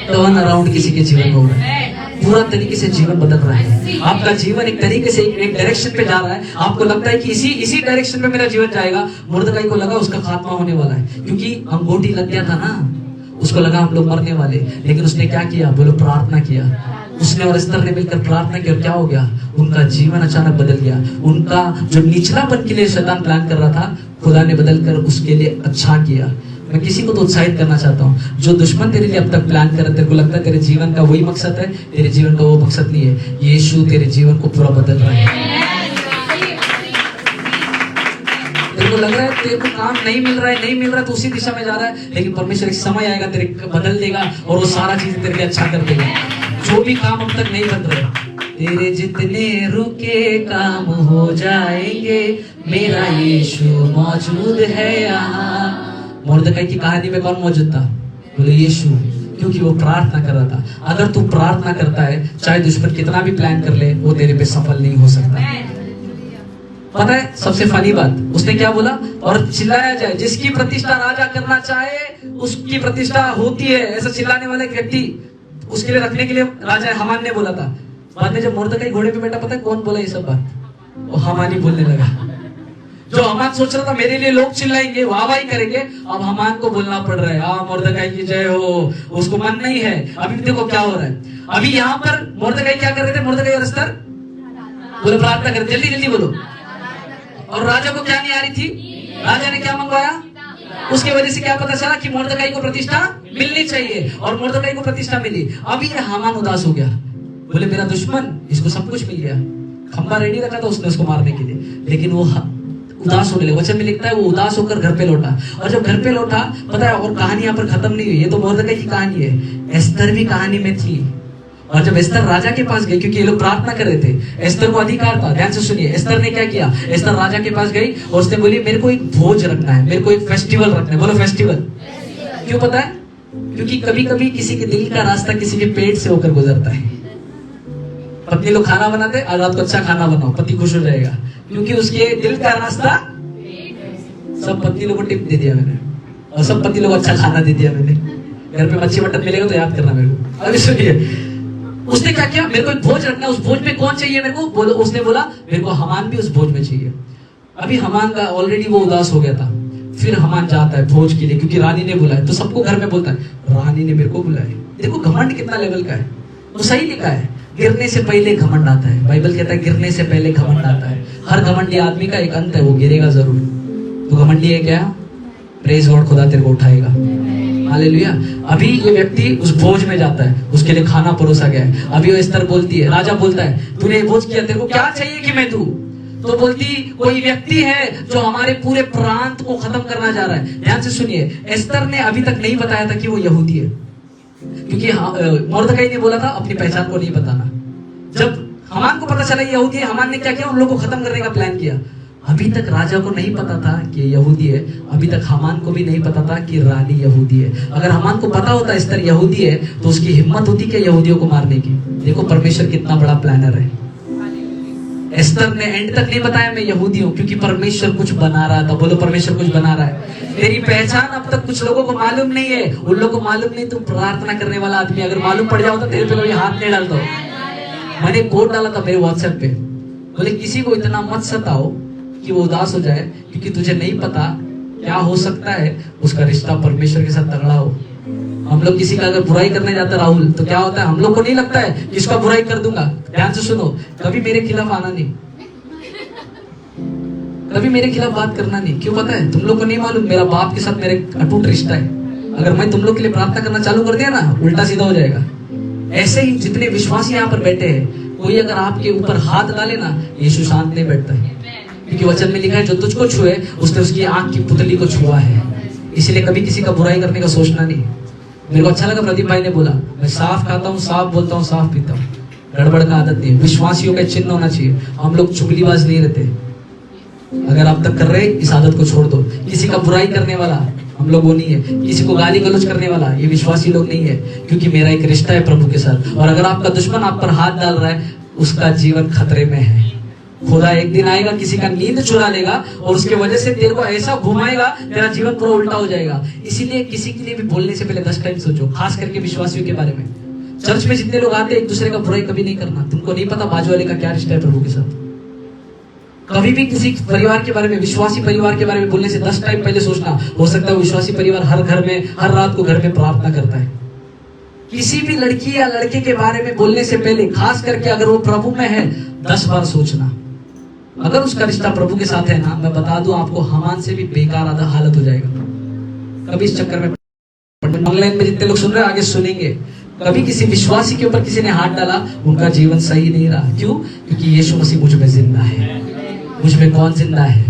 टर्न अराउंड किसी के जीवन में हो रहा है, पूरा तरीके से जीवन बदल रहा है। आपका जीवन एक तरीके से एक डायरेक्शन पे जा रहा है। आपको लगता है कि इसी डायरेक्शन में मेरा जीवन जाएगा। मुर्दकाई को लगा उसका खात्मा होने वाला है, क्योंकि अंगूठी लग गया था ना, उसको लगा हम लोग मरने वाले। लेकिन उसने क्या किया? बोलो प्रार्थना किया। उसने और एस्तर ने मिलकर प्रार्थना की, और क्या हो गया? उनका जीवन अचानक बदल गया। उनका जो निचलापन के लिए शैतान प्लान कर रहा था, खुदा ने बदलकर उसके लिए अच्छा किया। मैं किसी को तो उत्साहित करना चाहता हूँ, जो दुश्मन तेरे लिए अब तक प्लान कर रहे, तेरे को लगता है तेरे जीवन का वही मकसद है, तेरे जीवन का वो मकसद नहीं है। यीशु तेरे जीवन को पूरा बदल रहा है। तेरे को लग रहा है तेरे को काम नहीं मिल रहा है तो उसी दिशा में जा रहा है, लेकिन परमेश्वर एक समय आएगा तेरे बदल देगा और वो सारा चीज तेरे लिए अच्छा कर देगा। जो भी काम अब तक नहीं बन रहे, तेरे जितने रुके काम हो जाएंगे, मेरा यीशु मौजूद है यहाँ। मुर्दकाई की कहानी में कौन मौजूद था? बोले यीशु। क्योंकि वो प्रार्थना कर रहा था। अगर तू प्रार्थना करता है, चाहे दुश्मन कितना भी प्लान कर ले, वो तेरे पे सफल नहीं हो सकता। पता है सबसे फनी बात उसने क्या बोला? और चिल्लाया जाए, जिसकी प्रतिष्ठा राजा करना चाहे उसकी प्रतिष्ठा होती है। ऐसा चिल्लाने वाला एक व्यक्ति उसके लिए रखने के लिए राजा हमान ने बोला था। बाद में जब मुर्दकाई घोड़े पे बैठा, पता है कौन बोला ये सब बात? वो हमान ही बोलने लगा। जो हमान सोच रहा था मेरे लिए लोग चिल्लाएंगे, वाहवाही करेंगे, अब हमान को बोलना पड़ रहा है, हाँ मुर्दकाई की जय हो। उसको मन नहीं है। अभी देखो क्या हो रहा है। अभी यहाँ पर मुर्दकाई क्या कर रहे थे? मुर्दकाई और एस्तर बोले प्रार्थना कर, जल्दी जल्दी बोलो। और राजा को क्या नहीं आ रही थी? राजा ने क्या मंगवाया? उसके वजह से क्या पता चला कि मुर्दकाई को प्रतिष्ठा मिलनी चाहिए, और मुर्दकाई को प्रतिष्ठा मिली। अभी ये हामान उदास हो गया, बोले मेरा दुश्मन, इसको सब कुछ मिल गया, खंबा रेडी रखा था उसने उसको मारने के लिए, लेकिन वो उदास होने लगा। वचन में लिखता है वो उदास होकर घर पे लौटा। और जब घर पे लौटा, पता है, और कहानी यहाँ पर खत्म नहीं हुई। ये तो मुर्दकाई की कहानी है, एस्तर भी कहानी में थी। और जब एस्तर राजा के पास गई, क्योंकि ये लोग प्रार्थना कर रहे थे, एस्तर को अधिकार था। ध्यान से सुनिए, एस्तर ने क्या किया? एस्तर राजा के पास गई और उसने बोली मेरे को एक भोज रखना है, मेरे को एक फेस्टिवल रखना है। बोलो फेस्टिवल। क्यों पता है? क्योंकि कभी कभी किसी के दिल का रास्ता किसी के पेट से होकर गुजरता है। पत्नी लोग खाना बनाते, आज रात को अच्छा खाना बनाओ, पति खुश हो जाएगा, क्योंकि उसके दिल का रास्ता। सब पत्नी लोगों को टिप दे दिया मैंने, और सब पति लोग अच्छा खाना दे दिया मैंने। घर पे मच्छी मटन मिलेगा तो याद करना मेरे को। अभी सुनिए, उसने क्या किया? मेरे को एक भोज रखना है, उस भोज में कौन चाहिए मेरे को? उसने बोला मेरे को हमान भी उस भोज में चाहिए। अभी हमान का ऑलरेडी वो उदास हो गया था। फिर हमान जाता है भोज के लिए, क्योंकि रानी ने बुलाया, तो सबको घर में बोलता है रानी ने मेरे को बुलाया। देखो घमंड कितना लेवल का है। वो सही लिखा है, गिरने से पहले घमंड आता है। बाइबल कहता है गिरने से पहले घमंड आता है। हर घमंडी आदमी का एक अंत है, वो गिरेगा जरूर। तो घमंडी है क्या? प्रेज गॉड, खुदा तेरे को उठाएगा। हालेलुया। अभी ये व्यक्ति उस भोज में जाता है, उसके लिए खाना परोसा गया है। अभी वो एस्तर बोलती है, राजा बोलता है तूने भोज किया, तेरे को क्या चाहिए कि मैं दूं? तो बोलती कोई व्यक्ति है जो हमारे पूरे प्रांत को खत्म करना जा रहा है। ध्यान से सुनिए, एस्तर ने अभी तक नहीं बताया था कि वो यहूदी है, क्योंकि मुर्दकाई ने बोला था अपनी पहचान को नहीं बताना। जब हमान को पता चला यहूदी है, हमान ने क्या किया? उन लोगों को खत्म करने का प्लान किया। अभी तक राजा को नहीं पता था कि यहूदी है, अभी तक हमान को भी नहीं पता था कि रानी यहूदी है। अगर हमान को पता होता एस्तर यहूदी है, तो उसकी हिम्मत होती क्या यहूदियों को मारने की? देखो परमेश्वर कितना बड़ा प्लानर है। एस्तर ने एंड तक नहीं बताया मैं यहूदी हूं, क्योंकि परमेश्वर कुछ बना रहा था। बोलो परमेश्वर कुछ बना रहा है। तेरी पहचान अब तक कुछ लोगों को मालूम नहीं है, उन लोगों को मालूम नहीं। तुम प्रार्थना करने वाला आदमी, अगर मालूम पड़ जाओ तो तेरे पे कोई हाथ नहीं डालता। मैंने कोड डाला था मेरे व्हाट्सएप पे, बोले किसी को इतना मत सताओ कि वो उदास हो जाए, क्योंकि तुझे नहीं पता क्या हो सकता है उसका रिश्ता परमेश्वर के साथ तगड़ा हो। हम लोग किसी का अगर बुराई करने जाते राहुल, तो क्या होता है? हम लोग को नहीं लगता है कि इसका बुराई कर दूंगा। ध्यान से सुनो, कभी मेरे खिलाफ आना नहीं, कभी मेरे खिलाफ बात करना नहीं। क्यों पता है? तुम लोग को नहीं मालूम मेरा बाप के साथ मेरे अटूट रिश्ता है। अगर मैं तुम लोग के लिए प्रार्थना करना चालू कर दिया ना, उल्टा सीधा हो जाएगा। ऐसे ही जितने विश्वासी यहाँ पर बैठे हैं, कोई अगर आपके ऊपर हाथ डाले ना, यीशु शांत नहीं बैठता है, क्योंकि वचन में लिखा है जो तुझको छुए उसने उसकी आंख की पुतली को छुआ है। इसलिए कभी किसी का बुराई करने का सोचना नहीं। मेरे को अच्छा लगा प्रदीप भाई ने बोला, मैं साफ खाता हूँ, साफ बोलता हूँ, साफ पीता हूँ, गड़बड़ का आदत नहीं है। विश्वासियों का चिन्ह होना चाहिए। हम लोग चुगलीबाज नहीं रहते। अगर आप तक कर रहे इस आदत को छोड़ दो। किसी का बुराई करने वाला हम लोग वो नहीं है, किसी को गाली गलौज करने वाला ये विश्वासी लोग नहीं है, क्योंकि मेरा एक रिश्ता है प्रभु के साथ। और अगर आपका दुश्मन आप पर हाथ डाल रहा है, उसका जीवन खतरे में है। खुदा एक दिन आएगा, किसी का नींद चुरा लेगा और उसके वजह से तेरे को ऐसा घुमाएगा, तेरा जीवन पूरा उल्टा हो जाएगा। इसीलिए किसी के लिए भी बोलने से पहले 10 टाइम सोचो, खास करके विश्वासियों के बारे में। चर्च में जितने लोग आते हैं, एक दूसरे का बुराई कभी नहीं करना। तुमको नहीं पता बाजू वाले का क्या रिश्ता है प्रभु के साथ। कभी भी किसी परिवार के बारे में, विश्वासी परिवार के बारे में बोलने से 10 टाइम पहले सोचना। हो सकता है विश्वासी परिवार हर घर में, हर रात को घर में प्रार्थना करता है। किसी भी लड़की या लड़के के बारे में बोलने से पहले, खास करके अगर वो प्रभु में है, 10 बार सोचना। अगर उसका रिश्ता प्रभु के साथ है ना, मैं बता दूं आपको, हमान से भी बेकार आधा हालत हो जाएगा। कभी इस चक्कर में ऑनलाइन में जितने लोग सुन रहे हैं, आगे सुनेंगे, कभी किसी विश्वासी के ऊपर किसी ने हाथ डाला, उनका जीवन सही नहीं रहा। क्यों? क्योंकि यीशु मसीह मुझ में जिंदा है। मुझ में कौन जिंदा है?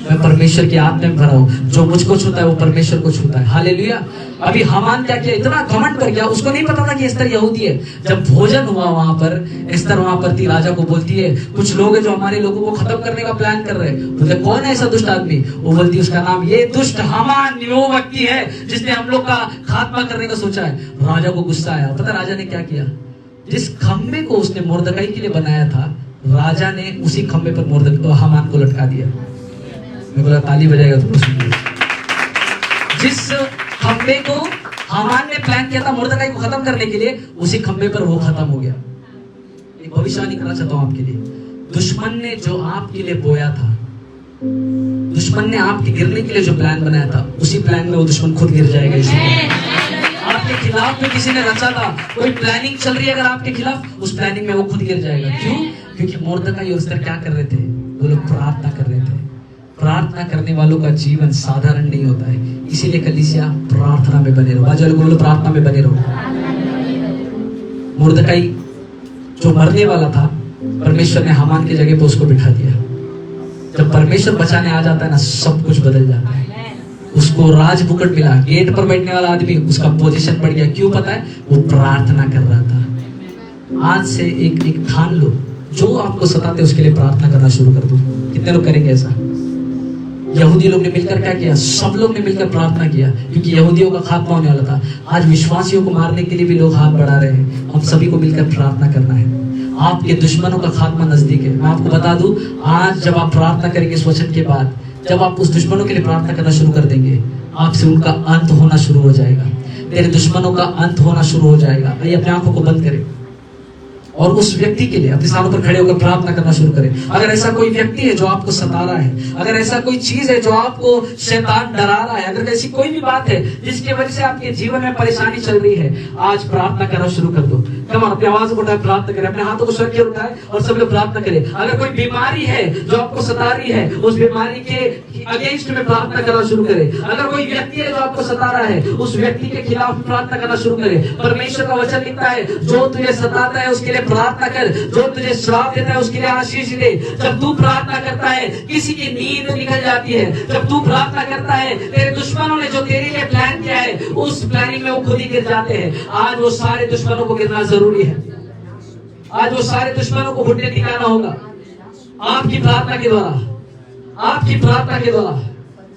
मैं परमेश्वर की आत्मा में भरा हूं। जो मुझको छूता है वो परमेश्वर को छूता है। हालेलुया। अभी हामान क्या किया, इतना घमंड कर गया, उसको नहीं पता था कि एस्तर यहूदी है। जब भोजन हुआ वहां पर, एस्तर वहां पर थी, राजा को बोलती है कुछ लोग हैं जो हमारे लोगों को खत्म करने का प्लान कर रहे हैं। बोले कौन है ऐसा दुष्ट आदमी? वो बोलती है उसका नाम ये दुष्ट हामान वो व्यक्ति है जिसने हम लोग का खात्मा करने का सोचा है। राजा को गुस्सा आया। पता राजा ने क्या किया? जिस खंबे को उसने मुर्दकाई के लिए बनाया था, राजा ने उसी खंबे पर हामान को लटका दिया। मैं बोला ताली बजाएगा तो जिस खंबे को हामान ने प्लान किया था मुर्दकाई को खत्म करने के लिए, उसी खंबे पर वो खत्म हो गया। एक भविष्यवाणी करना चाहता हूं आपके लिए। दुश्मन ने जो आपके लिए बोया था, दुश्मन ने आपके गिरने के लिए जो प्लान बनाया था, उसी प्लान में वो दुश्मन खुद गिर जाएगा। आपके खिलाफ में किसी ने रचा था, कोई प्लानिंग चल रही है अगर आपके खिलाफ, उस प्लानिंग में वो खुद गिर जाएगा। क्यों? क्योंकि मुर्दकाई और एस्तर क्या कर रहे थे? वो लोग प्रार्थना कर रहे थे। प्रार्थना करने वालों का जीवन साधारण नहीं होता है। इसीलिए कलीसिया प्रार्थना में बने रहो। बाजू बोलो प्रार्थना में बने रहो। मुर्दकाई जो मरने वाला था, परमेश्वर ने हामान की जगह पे उसको बिठा दिया। जब परमेश्वर बचाने आ जाता है ना, सब कुछ बदल जाता है। उसको राज मुकुट मिला, गेट पर बैठने वाला आदमी, उसका पोजीशन बढ़ गया। क्यों पता है? वो प्रार्थना कर रहा था। आज से एक ठान लो, जो आपको सताते उसके लिए प्रार्थना करना शुरू कर दो। कितने लोग करेंगे ऐसा? यहूदी लोग ने मिलकर क्या किया? सब लोग ने मिलकर प्रार्थना किया, क्योंकि यहूदियों का खात्मा होने वाला था। आज विश्वासियों को मारने के लिए भी लोग हाथ बढ़ा रहे हैं। हम सभी को मिलकर प्रार्थना करना है। आपके दुश्मनों का खात्मा नजदीक है। मैं आपको बता दूं, आज जब आप प्रार्थना करेंगे इस वचन के बाद, जब आप उस दुश्मनों के लिए प्रार्थना करना शुरू कर देंगे, आपसे उनका अंत होना शुरू हो जाएगा। तेरे दुश्मनों का अंत होना शुरू हो जाएगा। आइए अपने आंखों को बंद करें और उस व्यक्ति के लिए अपने स्थानों पर खड़े होकर प्रार्थना करना शुरू करें। अगर ऐसा कोई व्यक्ति है जो आपको सता रहा है, अगर ऐसा कोई चीज है जो आपको शैतान डरा रहा है, अगर ऐसी कोई भी बात है जिसकी वजह से आपके जीवन में परेशानी चल रही है, आज प्रार्थना करना शुरू कर दो। कम अपनी आवाज को उठाए, प्रार्थना करें, अपने हाथों को स्वर की ओर उठाए और सब लोग प्रार्थना करें। अगर कोई बीमारी है जो आपको सता रही है, उस बीमारी के अगेंस्ट में प्रार्थना करना शुरू करें। अगर कोई व्यक्ति है जो आपको सता रहा है, उस व्यक्ति के खिलाफ प्रार्थना करना शुरू करें। परमेश्वर का वचन लिखता है, जो तुझे सताता है उसके लिए प्रार्थना कर, जो तुझे श्राप देता है उसके लिए आशीष दे। जब तू प्रार्थना करता है, किसी की नींद निकल जाती है। जब तू प्रार्थना करता है, तेरे दुश्मनों ने जो तेरे लिए प्लान किया है, उस प्लानिंग में वो खुद ही गिर जाते हैं। आज वो सारे दुश्मनों को गिरना जरूरी है। आज वो सारे दुश्मनों को घुटने टिकाना होगा आपकी प्रार्थना के द्वारा, आपकी प्रार्थना के द्वारा।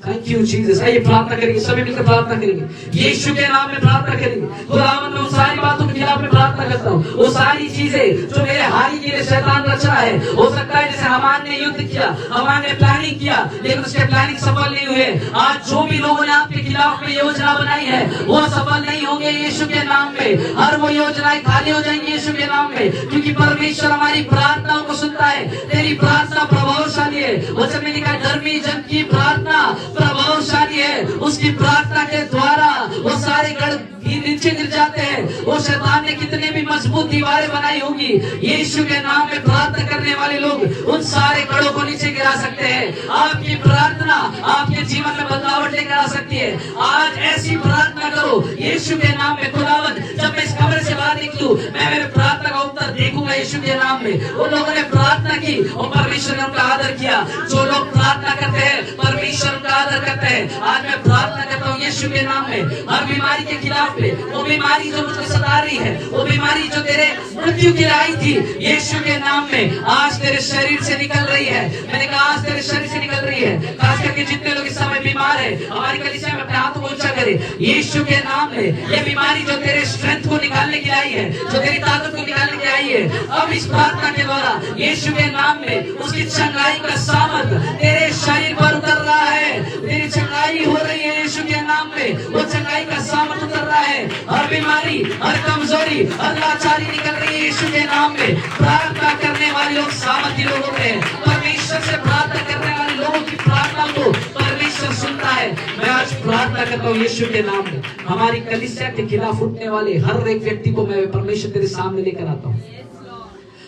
Thank you Jesus. आइए प्रार्थना करेंगे, सभी मिलकर प्रार्थना करेंगे। यीशु के नाम में प्रार्थना करेंगे। खुदावंद मैं उन सारी बातों के खिलाफ में प्रार्थना करता हूँ। वो सारी चीजें जो मेरे हानि के लिए शैतान रच रहा है, हो सकता है जैसे हमान ने युद्ध किया, हमान ने प्लानिंग किया, लेकिन उसके प्लानिंग सफल नहीं हुए। आज जो भी लोगों ने आपके खिलाफ में योजना बनाई है, वो सफल नहीं होंगे यीशु के नाम में। हर वो योजनाएं खाली हो जाएंगी यीशु के नाम में, क्योंकि परमेश्वर हमारी प्रार्थनाओं को सुनता है। तेरी प्रार्थना प्रभावशाली है। वचन में लिखा है, धर्मी जन की प्रार्थना प्रभावशाली है। उसकी प्रार्थना के द्वारा वो सारे गढ़ नीचे गिर जाते हैं। वो शैतान ने कितने भी मजबूत दीवारें बनाई होगी, यीशु के नाम में प्रार्थना करने वाले लोग उन सारे गढ़ों को नीचे गिरा सकते हैं। आपकी प्रार्थना आपके जीवन में बदलाव लेकर आ सकती है। आज ऐसी प्रार्थना करो यीशु के नाम में। खुदावंद जब मैं इस कमरे से बाहर निकलूं, मैं मेरे प्रार्थना का उत्तर देखूंगा यीशु के नाम में। उन लोगों ने प्रार्थना की और परमेश्वर ने उनका आदर किया। जो लोग प्रार्थना करते हैं, परमेश्वर उनका आदर करते हैं। आज मैं प्रार्थना करता हूँ यीशु के नाम में, हर बीमारी के खिलाफ में। वो बीमारी जो मुझको सता रही है, वो बीमारी जो तेरे मृत्यु की आई थी, यीशु के नाम में आज तेरे शरीर से निकल रही है। मैंने कहा आज तेरे शरीर से निकल रही है। खास करके जितने लोग इस समय बीमार है, हमारी कलीसिया में अपने हाथों को ऊंचा करें यीशु के नाम में। ये बीमारी जो तेरे स्ट्रेंथ को निकालने के लिए आई है, जो तेरी ताकत को निकालने के लिए आई है, अब इस प्रार्थना के द्वारा यीशु के नाम में उसकी चंगाई का सामर्थ तेरे शरीर पर उतर रहा है। तेरी चंगाई हो रही है यीशु के नाम में। वो चंगाई का सामर्थ उतर रहा है। हर बीमारी, हर कमजोरी, हर लाचारी निकल रही है यीशु के नाम में। प्रार्थना करने वाले लोग सामर्थी लोग होते हैं। परमेश्वर से प्रार्थना करने वाले लोगों की प्रार्थना को परमेश्वर सुनता है। मैं आज प्रार्थना करता हूँ यीशु के नाम में। हमारी कलीसिया के खिलाफ उठने वाले हर एक व्यक्ति को मैं परमेश्वर तेरे सामने लेकर आता हूँ।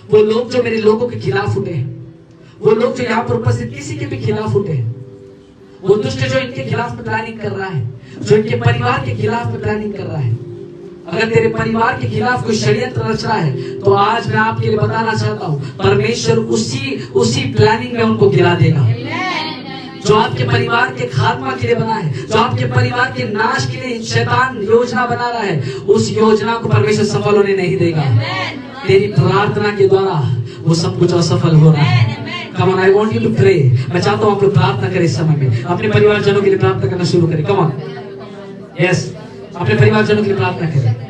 वो लोग जो मेरे लोगों के खिलाफ उठे हैं, वो लोग जो यहाँ पर उपस्थित किसी के भी खिलाफ उठे हैं, वो दुष्ट जो इनके खिलाफ में प्लानिंग कर रहा है, जो इनके परिवार के खिलाफ में प्लानिंग कर रहा है। अगर तेरे परिवार के खिलाफ कोई षड्यंत्र रच रहा है, तो आज मैं आपके लिए बताना चाहता हूँ, परमेश्वर उसी प्लानिंग में उनको गिरा देगा। जो आपके परिवार के खात्मा के लिए बना है, जो आपके परिवार के नाश के लिए शैतान योजना बना रहा है, उस योजना को परमेश्वर सफल होने नहीं देगा। तेरी प्रार्थना के द्वारा वो सब कुछ असफल हो रहा है। Come on, I want you to pray. मैं चाहता हूँ आप लोग प्रार्थना करें इस समय में, अपने परिवारजनों के लिए प्रार्थना करना शुरू करें। Come on, yes, अपने परिवारजनों के लिए प्रार्थना करें।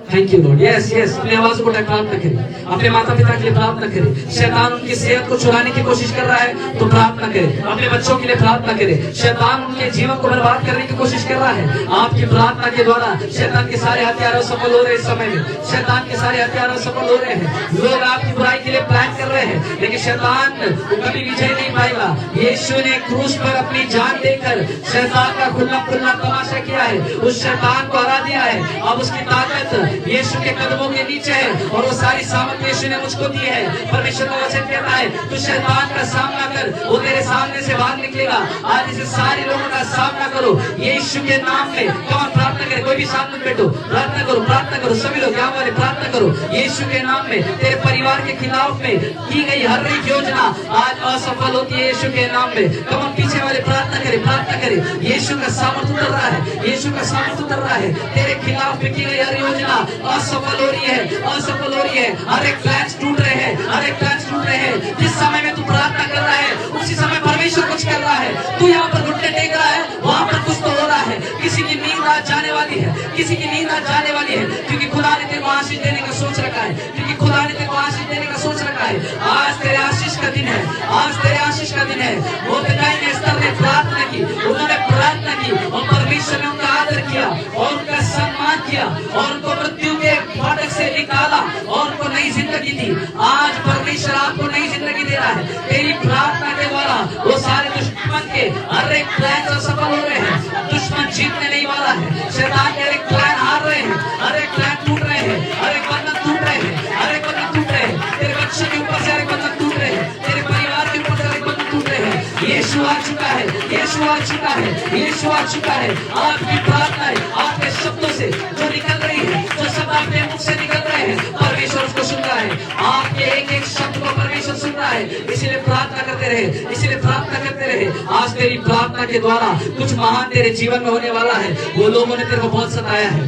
Thank you Lord. Yes yes, अपने आवाज को उठाकर प्रार्थना करें, अपने माता पिता के लिए प्रार्थना करें। शैतान उनकी सेहत को चुराने की कोशिश कर रहा है तो प्रार्थना करें, अपने बच्चों के लिए प्रार्थना करें। शैतान उनके जीवन को बर्बाद करने की कोशिश कर रहा है, आपकी प्रार्थना के द्वारा शैतान के सारे हथियार सफल हो रहे हैं। इस समय में शैतान के सारे हथियार सफल हो रहे हैं। लोग आपकी बुराई के लिए प्लान कर रहे हैं, लेकिन शैतान कभी विजय नहीं पाएगा। यीशु ने क्रूस पर अपनी जान देकर शैतान का खुल्ला खुल्ला तमाशा किया है, उस शैतान को हरा दिया है। अब उसकी ताकत यीशु के कदमों के नीचे है और वो सारी सामर्थ यीशु ने मुझको दी है। परमेश्वर का वचन कहता है तू शैतान का सामना कर, वो तेरे सामने से बाहर निकलेगा। आज इसे सारे लोगों का सामना करो यीशु के नाम में। कौन प्रार्थना करे, कोई भी सामने बैठो, प्रार्थना करो, प्रार्थना करो। सभी लोग यहाँ वाले प्रार्थना करो यीशु के नाम में। तेरे परिवार के खिलाफ में की गई हर एक योजना आज असफल होती है यीशु के नाम में। कौन पीछे वाले प्रार्थना करे, प्रार्थना करे। यीशु का सामर्थ उतर रहा है, यीशु का सामर्थ उतर रहा है। तेरे खिलाफ में की गई हर योजना असफल हो रही है, असफल हो रही है। हर एक प्लान टूट रहे हैं, हर एक प्लान टूट रहे हैं। जिस समय में तू प्रार्थना कर रहा है उसी समय परमेश्वर कुछ कर रहा है। तू यहाँ पर घुटने टेक रहा है, वहाँ पर कुछ तो हो रहा है। किसी की नींद आज जाने वाली है, किसी की नींद आज जाने वाली है, क्योंकि खुदा ने तेरे को आशीष देने का सोच रखा है, क्योंकि खुदा ने तेरे को आशीष देने का सोच रखा है। आज तेरे आशीष का दिन है, आज तेरे आशीष का दिन है। मोर्देकाई ने एस्तर ने प्रार्थना की, उन्होंने प्रार्थना की और परमेश्वर ने उनका आदर किया और उनका सम्मान किया और उनको मृत्यु के फाटक से निकाला और उनको नई जिंदगी दी। आज परमेश्वर आपको नई जिंदगी दे रहा है। तेरी प्रार्थना के द्वारा वो सारे दुश्मन के हर एक प्लान सफल हो रहे हैं। दुश्मन जीतने नहीं वाला है, शैतान के हर एक प्लान हार रहे हैं, हर एक प्लान टूट रहे हैं, हर एक बंधन टूट रहे हैं, हर एक बंधन टूट रहे हैं। तेरे बच्चे के ऊपर से हर एक बंधन टूट रहे हैं, तेरे परिवार के ऊपर से हर एक बंधन टूट रहे हैं। यीशु आ चुका है, यीशु आ चुका है, यीशु आ चुका है। आपकी प्रार्थना है, आपके शब्दों से जो निकल रही है, जो शब्द आपके मुख से निकल रहे हैं, परमेश्वर उसको सुन रहा है। आपके एक एक शब्द को परमेश्वर सुन रहा है। इसीलिए प्रार्थना करते रहे, इसीलिए प्रार्थना करते रहे। आज तेरी प्रार्थना के द्वारा कुछ महान तेरे जीवन में होने वाला है। वो लोगों ने तेरे को बहुत सताया है,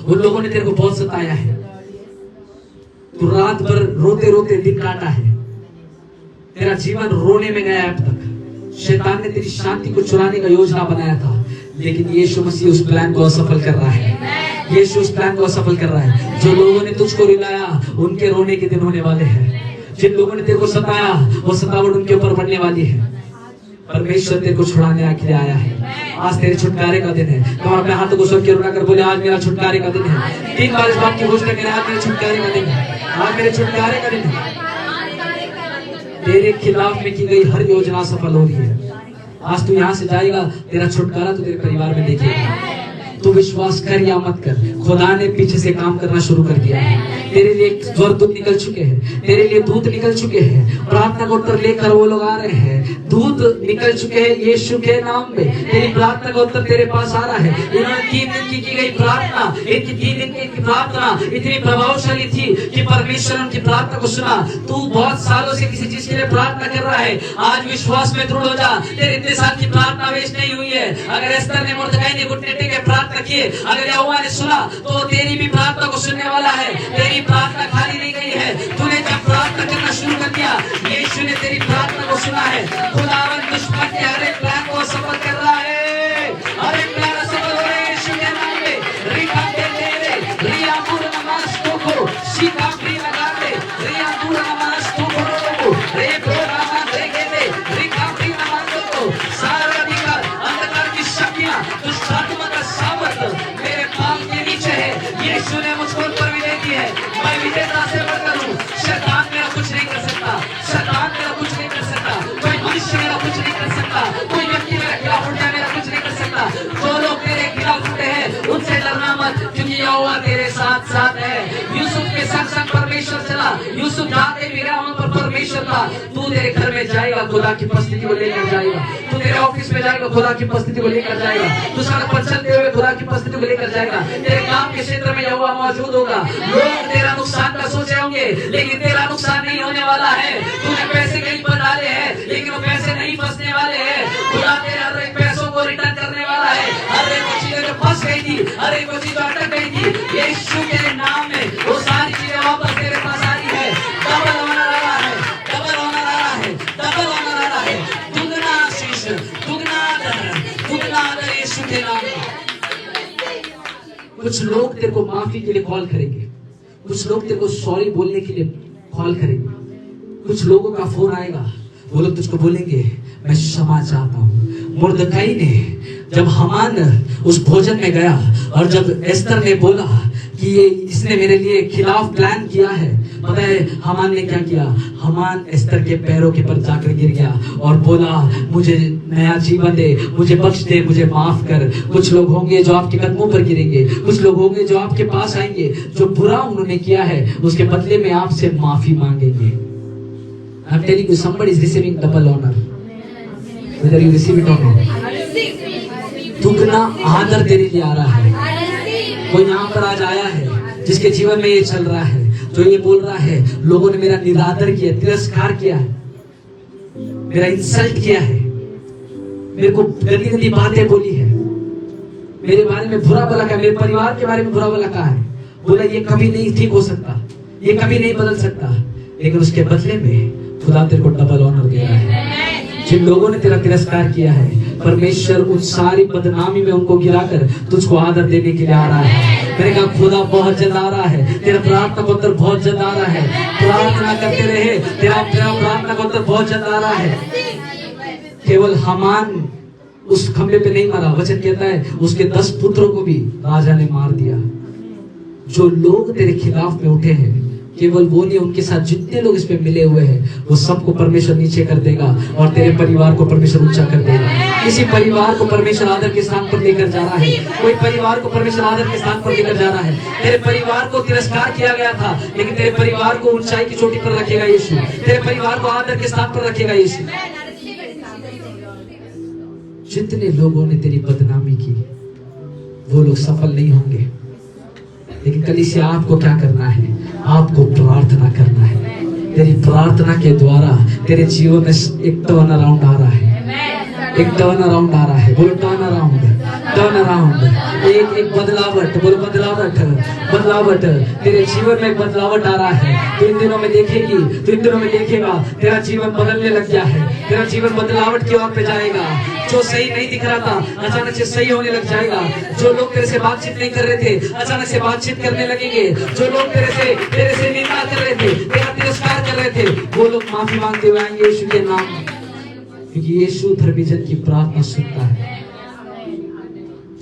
उन लोगों ने तेरे को बहुत सताया है। तू रात भर रोते रोते दिन काटा है, तेरा जीवन रोने में गया है। अब तक शैतान ने तेरी शांति को चुराने का योजना बनाया था, लेकिन यीशु मसीह उस प्लान को असफल कर रहा है। यीशु उस प्लान को असफल कर रहा है। जो लोगों ने तुझको रुलाया उनके रोने के दिन होने वाले हैं। जिन लोगों ने तेरे को सताया वो सतावट उनके ऊपर पड़ने वाली है। परमेश्वर तेरे को छुड़ाने के लिए आया है। आज तेरे छुटकारे का दिन है। तुम अपने हाथों को स्वर्ग की ओर उठाकर बोले आज मेरा छुटकारे का दिन है। 3 बार इस बात की घोषणा करें, आज मेरे छुटकारे का दिन है, आज मेरे छुटकारे का दिन है। तेरे खिलाफ में की गई हर योजना सफल हो रही है। आज तू यहाँ से जाएगा, तेरा छुटकारा तो तेरे परिवार में देखेगा। तू विश्वास कर या मत कर, खुदा ने पीछे से काम करना शुरू कर दिया है। तेरे लिए स्वर्गदूत निकल चुके हैं, तेरे लिए दूत निकल चुके हैं। प्रार्थना का उत्तर लेकर वो लोग आ रहे हैं। दूत निकल चुके हैं यीशु के नाम में। तेरी प्रार्थना का उत्तर तेरे पास आ रहा है। इन्होंने 3 दिन की गई प्रार्थना, इनकी 3 दिन की प्रार्थना इतनी प्रभावशाली थी कि परमेश्वर उनकी प्रार्थना को सुना। तू बहुत सालों से किसी चीज के लिए प्रार्थना कर रहा है, आज विश्वास में दृढ़ हो जा। तेरे इतने साल की प्रार्थना वेस्ट नहीं हुई है। अगर एस्तर ने मोर्देकाई ने घुटने टेके प्रार्थना किए, अगर यहोवा ने सुना तो तेरी भी प्रार्थना को सुनने वाला है। तेरी प्रार्थना खाली नहीं गई है। तूने जब प्रार्थना करना शुरू कर दिया, यीशु ने तेरी प्रार्थना को सुना है। खुदावंद दुश्मन के हर एक प्लान को सफल कर रहा है, हर एक प्लान सफल हो रहे हैं यीशु के नाम में। रिका दे दे रिया पूर्ण नमाज को सीधा प्री लगा दे, रिया पूर्ण नमाज को रे प्रोग्राम देखे दे, रिका प्री नमाज को सारा अधिकार अंधकार की शक्तियां दुष्ट आत्मा का सामर्थ मेरे पांव के नीचे है। यीशु ने मुझको ऊपर विजय दी है। मैं विजेता से बढ़कर हूँ। शैतान मेरा कुछ नहीं कर सकता, शैतान मेरा कुछ नहीं कर सकता, कोई मनुष्य मेरा कुछ नहीं कर सकता, कोई व्यक्ति मेरे खिलाफ उठ जाए मेरा कुछ नहीं कर सकता। जो लोग तेरे खिलाफ उठे हैं उनसे डरना मत, क्योंकि यहोवा तेरे साथ साथ है। यूसुफ के संग संग परमेश्वर चला, यूसुफ जाते भी रहा पर परमेश्वर था। तू तेरे घर में जाएगा, खुदा की उपस्थिति को लेकर जाएगा। तू तेरे ऑफिस में जाएगा, खुदा की उपस्थिति को लेकर जाएगा। तू सड़क पर चलते हुए खुदा की उपस्थिति को लेकर जाएगा। तेरे काम के क्षेत्र में यहोवा मौजूद होगा। लोग तेरा नुकसान का सोचे होंगे लेकिन तेरा नुकसान नहीं होने वाला है। तूने पैसे कहीं पर डाले हैं लेकिन वो पैसे नहीं फंसने वाले हैं। खुदा तेरे हर एक पैसों को रिटर्न करने वाला है। हर एक चीजें जो फंस गई थी, हर एक चीज जो अटक गई थी, यीशु के नाम में वो सारी चीजें वापस तेरे पास आ रही है। डबल ऑनर आ रहा है, डबल ऑनर आ रहा है, डबल ऑनर आ रहा है। दुगना आशीष, दुगना आदर यीशु के नाम में। कुछ लोग तेरे को माफी के लिए कॉल करेंगे, कुछ लोग तेरे को सॉरी बोलने के लिए कॉल करेंगे, कुछ लोगों का फोन आएगा, वो लोग तुझको बोलेंगे मैं क्षमा चाहता हूँ। मुर्दकाई ने जब हामान उस भोजन में गया और जब एस्तर ने बोला कि ये इसने मेरे लिए खिलाफ प्लान किया है, पता है हामान ने क्या किया? हामान एस्तर के पैरों के पर जाकर गिर गया और बोला मुझे नया जीवन दे, मुझे बख्श दे, मुझे माफ कर। कुछ लोग होंगे जो आपके कदमों पर गिरेंगे, कुछ लोग होंगे जो आपके पास आएंगे, जो बुरा उन्होंने किया है उसके बदले में आपसे माफी मांगेंगे। I'm telling you, somebody is receiving double honor, whether you receive it or not. दुगना आदर तेरे लिए आ रहा है। वो यहाँ पर आज आया है जिसके जीवन में ये चल रहा है, जो ये बोल रहा है लोगों ने मेरा निरादर किया, तिरस्कार किया है, मेरा इंसल्ट किया है, मेरे को गंदी गंदी बातें बोली है, मेरे बारे में बुरा भला कहा, मेरे परिवार के बारे में बुरा भला कहा है, बोला ये कभी नहीं ठीक हो सकता, ये कभी नहीं बदल सकता, लेकिन उसके बदले में खुदा तेरे को डबल ऑनर दे रहा है। जिन लोगों ने तेरा तिरस्कार किया है, परमेश्वर उन सारी बदनामी में उनको गिराकर तुझको आदर देने के लिए आ रहा है। मैंने कहा खुदा बहुत जल्द आ रहा है, तेरा प्रार्थना का उत्तर बहुत जल्द आ रहा है। प्रार्थना करते रहे, तेरा प्रार्थना का उत्तर बहुत जल्द आ रहा है। केवल हामान उस खंबे पे नहीं मरा, वचन कहता है उसके 10 पुत्रों को भी राजा ने मार दिया। जो लोग तेरे खिलाफ में उठे हैं, केवल वो नहीं, उनके साथ जितने लोग इस पे मिले हुए हैं वो सबको परमेश्वर नीचे कर देगा और तेरे परिवार को परमेश्वर ऊंचा कर देगा। किसी परिवार को परमेश्वर आदर के स्थान पर लेकर जा रहा है, कोई परिवार को परमेश्वर आदर के स्थान पर लेकर जा रहा है। तेरे परिवार को तिरस्कार किया गया था लेकिन तेरे परिवार को ऊंचाई की चोटी पर रखेगा यीशु, तेरे परिवार को आदर के स्थान पर रखेगा यीशु। जितने लोगों ने तेरी बदनामी की वो लोग सफल नहीं होंगे, लेकिन कलीसिया आपको क्या करना है? आपको प्रार्थना करना है। तेरी प्रार्थना के द्वारा तेरे जीवन में एक टर्न अराउंड आ रहा है, एक टर्न अराउंड आ रहा है। बोलो टर्न अराउंड, टर्न अराउंड, एक बदलावट। बोलो बदलावट, बदलावट। तेरे जीवन में एक बदलावट आ रहा है। तो इन दिनों में देखेगी, तो इन दिनों में देखेगा तेरा जीवन बदलने लग गया है, तेरा जीवन बदलावट की ओर पे जाएगा। जो सही नहीं दिख रहा था अचानक से सही होने लग जाएगा। जो लोग तेरे से बातचीत नहीं कर रहे थे अचानक से बातचीत करने लगेंगे। जो लोग तेरे से निंदा कर रहे थे, तेरा तिरस्कार कर रहे थे, वो लोग माफी मांगते हुए आएंगे यीशु के नाम में, क्योंकि यीशु धर्मीजन की प्रार्थना सुनता है।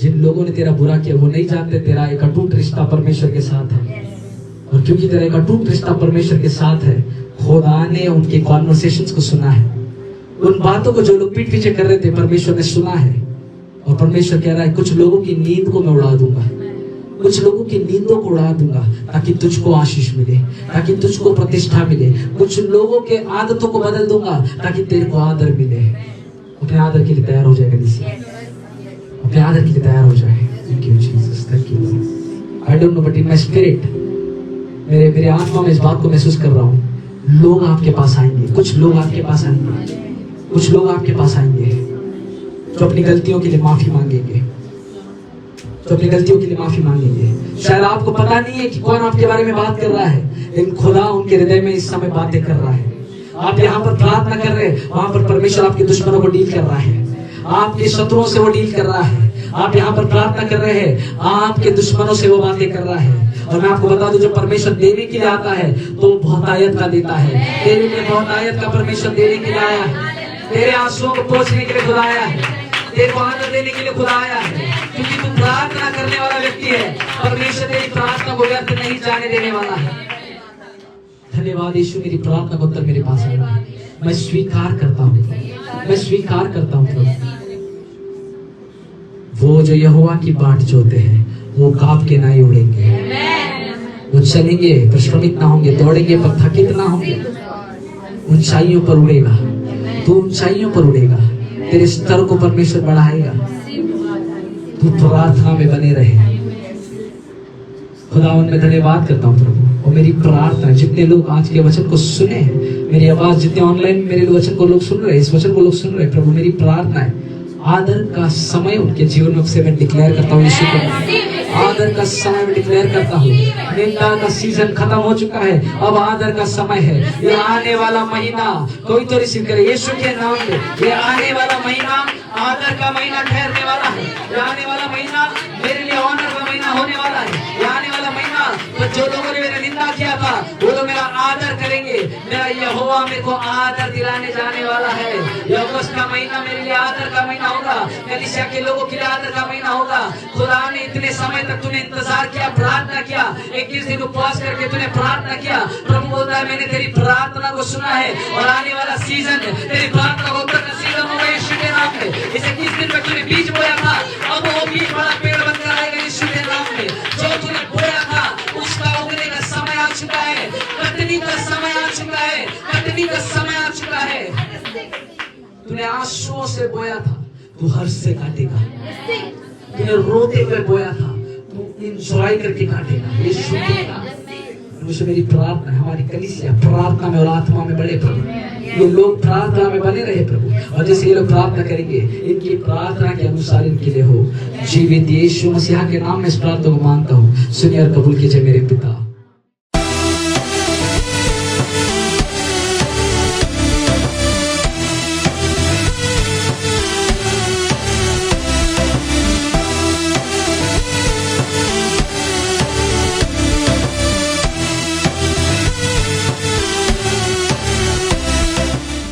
जिन लोगों ने तेरा बुरा किया वो नहीं जानते तेरा एक अटूट रिश्ता परमेश्वर के साथ है, और क्योंकि तेरा एक अटूट रिश्ता परमेश्वर के साथ है, खुदा ने उनके कॉन्वर्सेशंस को सुना है। उन बातों को जो लोग पीठ पीछे कर रहे थे परमेश्वर ने सुना है, और परमेश्वर कह रहा है कुछ लोगों की नींद को मैं उड़ा दूंगा, कुछ लोगों की नींदों को उड़ा दूंगा ताकि तुझको आशीष मिले, ताकि तुझको प्रतिष्ठा मिले। कुछ लोगों के आदतों को बदल दूंगा ताकि तेरे को आदर मिले। अपने आदर के लिए तैयार हो जाएगा, अपने आदर के लिए तैयार हो जाए। Thank you Jesus, thank you. I don't know but in my spirit, मेरे आत्मा में इस बात को महसूस कर रहा हूँ। लोग आपके पास आएंगे, कुछ लोग आपके पास आएंगे, कुछ लोग आपके पास आएंगे जो अपनी गलतियों के लिए माफी मांगेंगे, जो अपनी गलतियों के लिए माफी मांगेंगे। शायद आपको पता नहीं है कि कौन आपके बारे में बात कर रहा है, लेकिन खुदा उनके हृदय में इस समय बातें कर रहा है। आप यहाँ पर प्रार्थना कर रहे हैं, वहां पर परमेश्वर आपके दुश्मनों को डील कर रहा है, आपके शत्रुओं से वो डील कर रहा है। आप यहाँ पर प्रार्थना कर रहे हैं, आपके दुश्मनों से वो बातें कर रहा है। और मैं आपको बता दूं, जब परमेश्वर देने के लिए आता है तो बहुतायत का देता है। तेरे लिए बहुतायत का परमेश्वर देने के लिए आया है, तेरे आंसुओं को पोंछने के लिए खुदा आया है, तेरे को आदर देने के लिए खुदा आया है, क्योंकि तू प्रार्थना करने वाला व्यक्ति है। परमेश्वर तेरी प्रार्थना को व्यर्थ नहीं जाने देने वाला है। धन्यवाद यीशु, मेरी प्रार्थना का उत्तर मेरे पास आ रहा है। मैं स्वीकार करता हूँ, मैं स्वीकार करता हूँ प्रभु। वो जो यहोवा की बाट जोते हैं वो कांप के नहीं उड़ेंगे, वो चलेंगे पर श्रमित ना होंगे, दौड़ेंगे पर थकित ना होंगे। ऊंचाइयों पर उड़ेगा, तू ऊंचाइयों पर उड़ेगा, तेरे स्तर को परमेश्वर बढ़ाएगा। तू प्रार्थना में बने रहे। खुदावंद में धन्यवाद करता हूँ प्रभु। और मेरी प्रार्थना, जितने लोग आज के वचन को सुने हैं, मेरी आवाज जितने ऑनलाइन मेरे वचन को लोग सुन रहे हैं, इस वचन को लोग सुन रहे हैं, प्रभु मेरी प्रार्थना है आदर का समय उनके जीवन में से मैं डिक्लेयर करता हूँ यीशु को। आदर का समय में डिक्लेयर करता हूँ। निंदा का सीजन खत्म हो चुका है, अब आदर का समय है। ये आने वाला महीना कोई तो रिसीव करे यीशु के नाम में। ये आने वाला महीना आदर का महीना ठहरने वाला है। ये आने वाला महीना मेरे लिए ऑनर का महीना होने वाला है। ये आने वाला महीना तो जो लोगों ने मेरा निंदा किया था वो तो मेरा आदर करेंगे। मेरा यहोवा मेरे को आदर दिलाने जाने वाला है। ये अगस्त का महीना मेरे लिए आदर का महीना होगा। कलीसिया के लोगों के लिए आदर का महीना होगा। खुदा ने इतने समय तक तूने इंतजार किया, प्रार्थना किया, 21 दिन उपवास करके तूने प्रार्थना किया। प्रभु बोलता है मैंने तेरी प्रार्थना को सुना है और आने वाला सीजन तेरी प्रार्थना को उत्तर का सीजन होगा यीशु के नाम में। इस 21 दिन में तूने बीज बोया था, अब वो बीज बड़ा पेड़ बनकर आएगा यीशु के नाम में। जो तूने बोया था उसका उगने का समय आ चुका है, कटनी का समय आ चुका है, कटनी का समय आ चुका है। तूने आंसुओं से बोया था, तू हर्ष से काटेगा। तूने रोते हुए बोया था, तू इंजॉय करके काटेगा यीशु के नाम में। मुझे मेरी प्रार्थना है हमारी कलीसिया प्रार्थना में और आत्मा में बढ़े प्रभु। ये लोग प्रार्थना में बने रहे प्रभु, और जैसे ये लोग प्रार्थना करेंगे इनकी प्रार्थना के अनुसार इनके लिए हो। जीवित यीशु मसीहा के नाम में इस प्रार्थना को मानता हूँ। सुनिए और कबूल कीजिए मेरे पिता।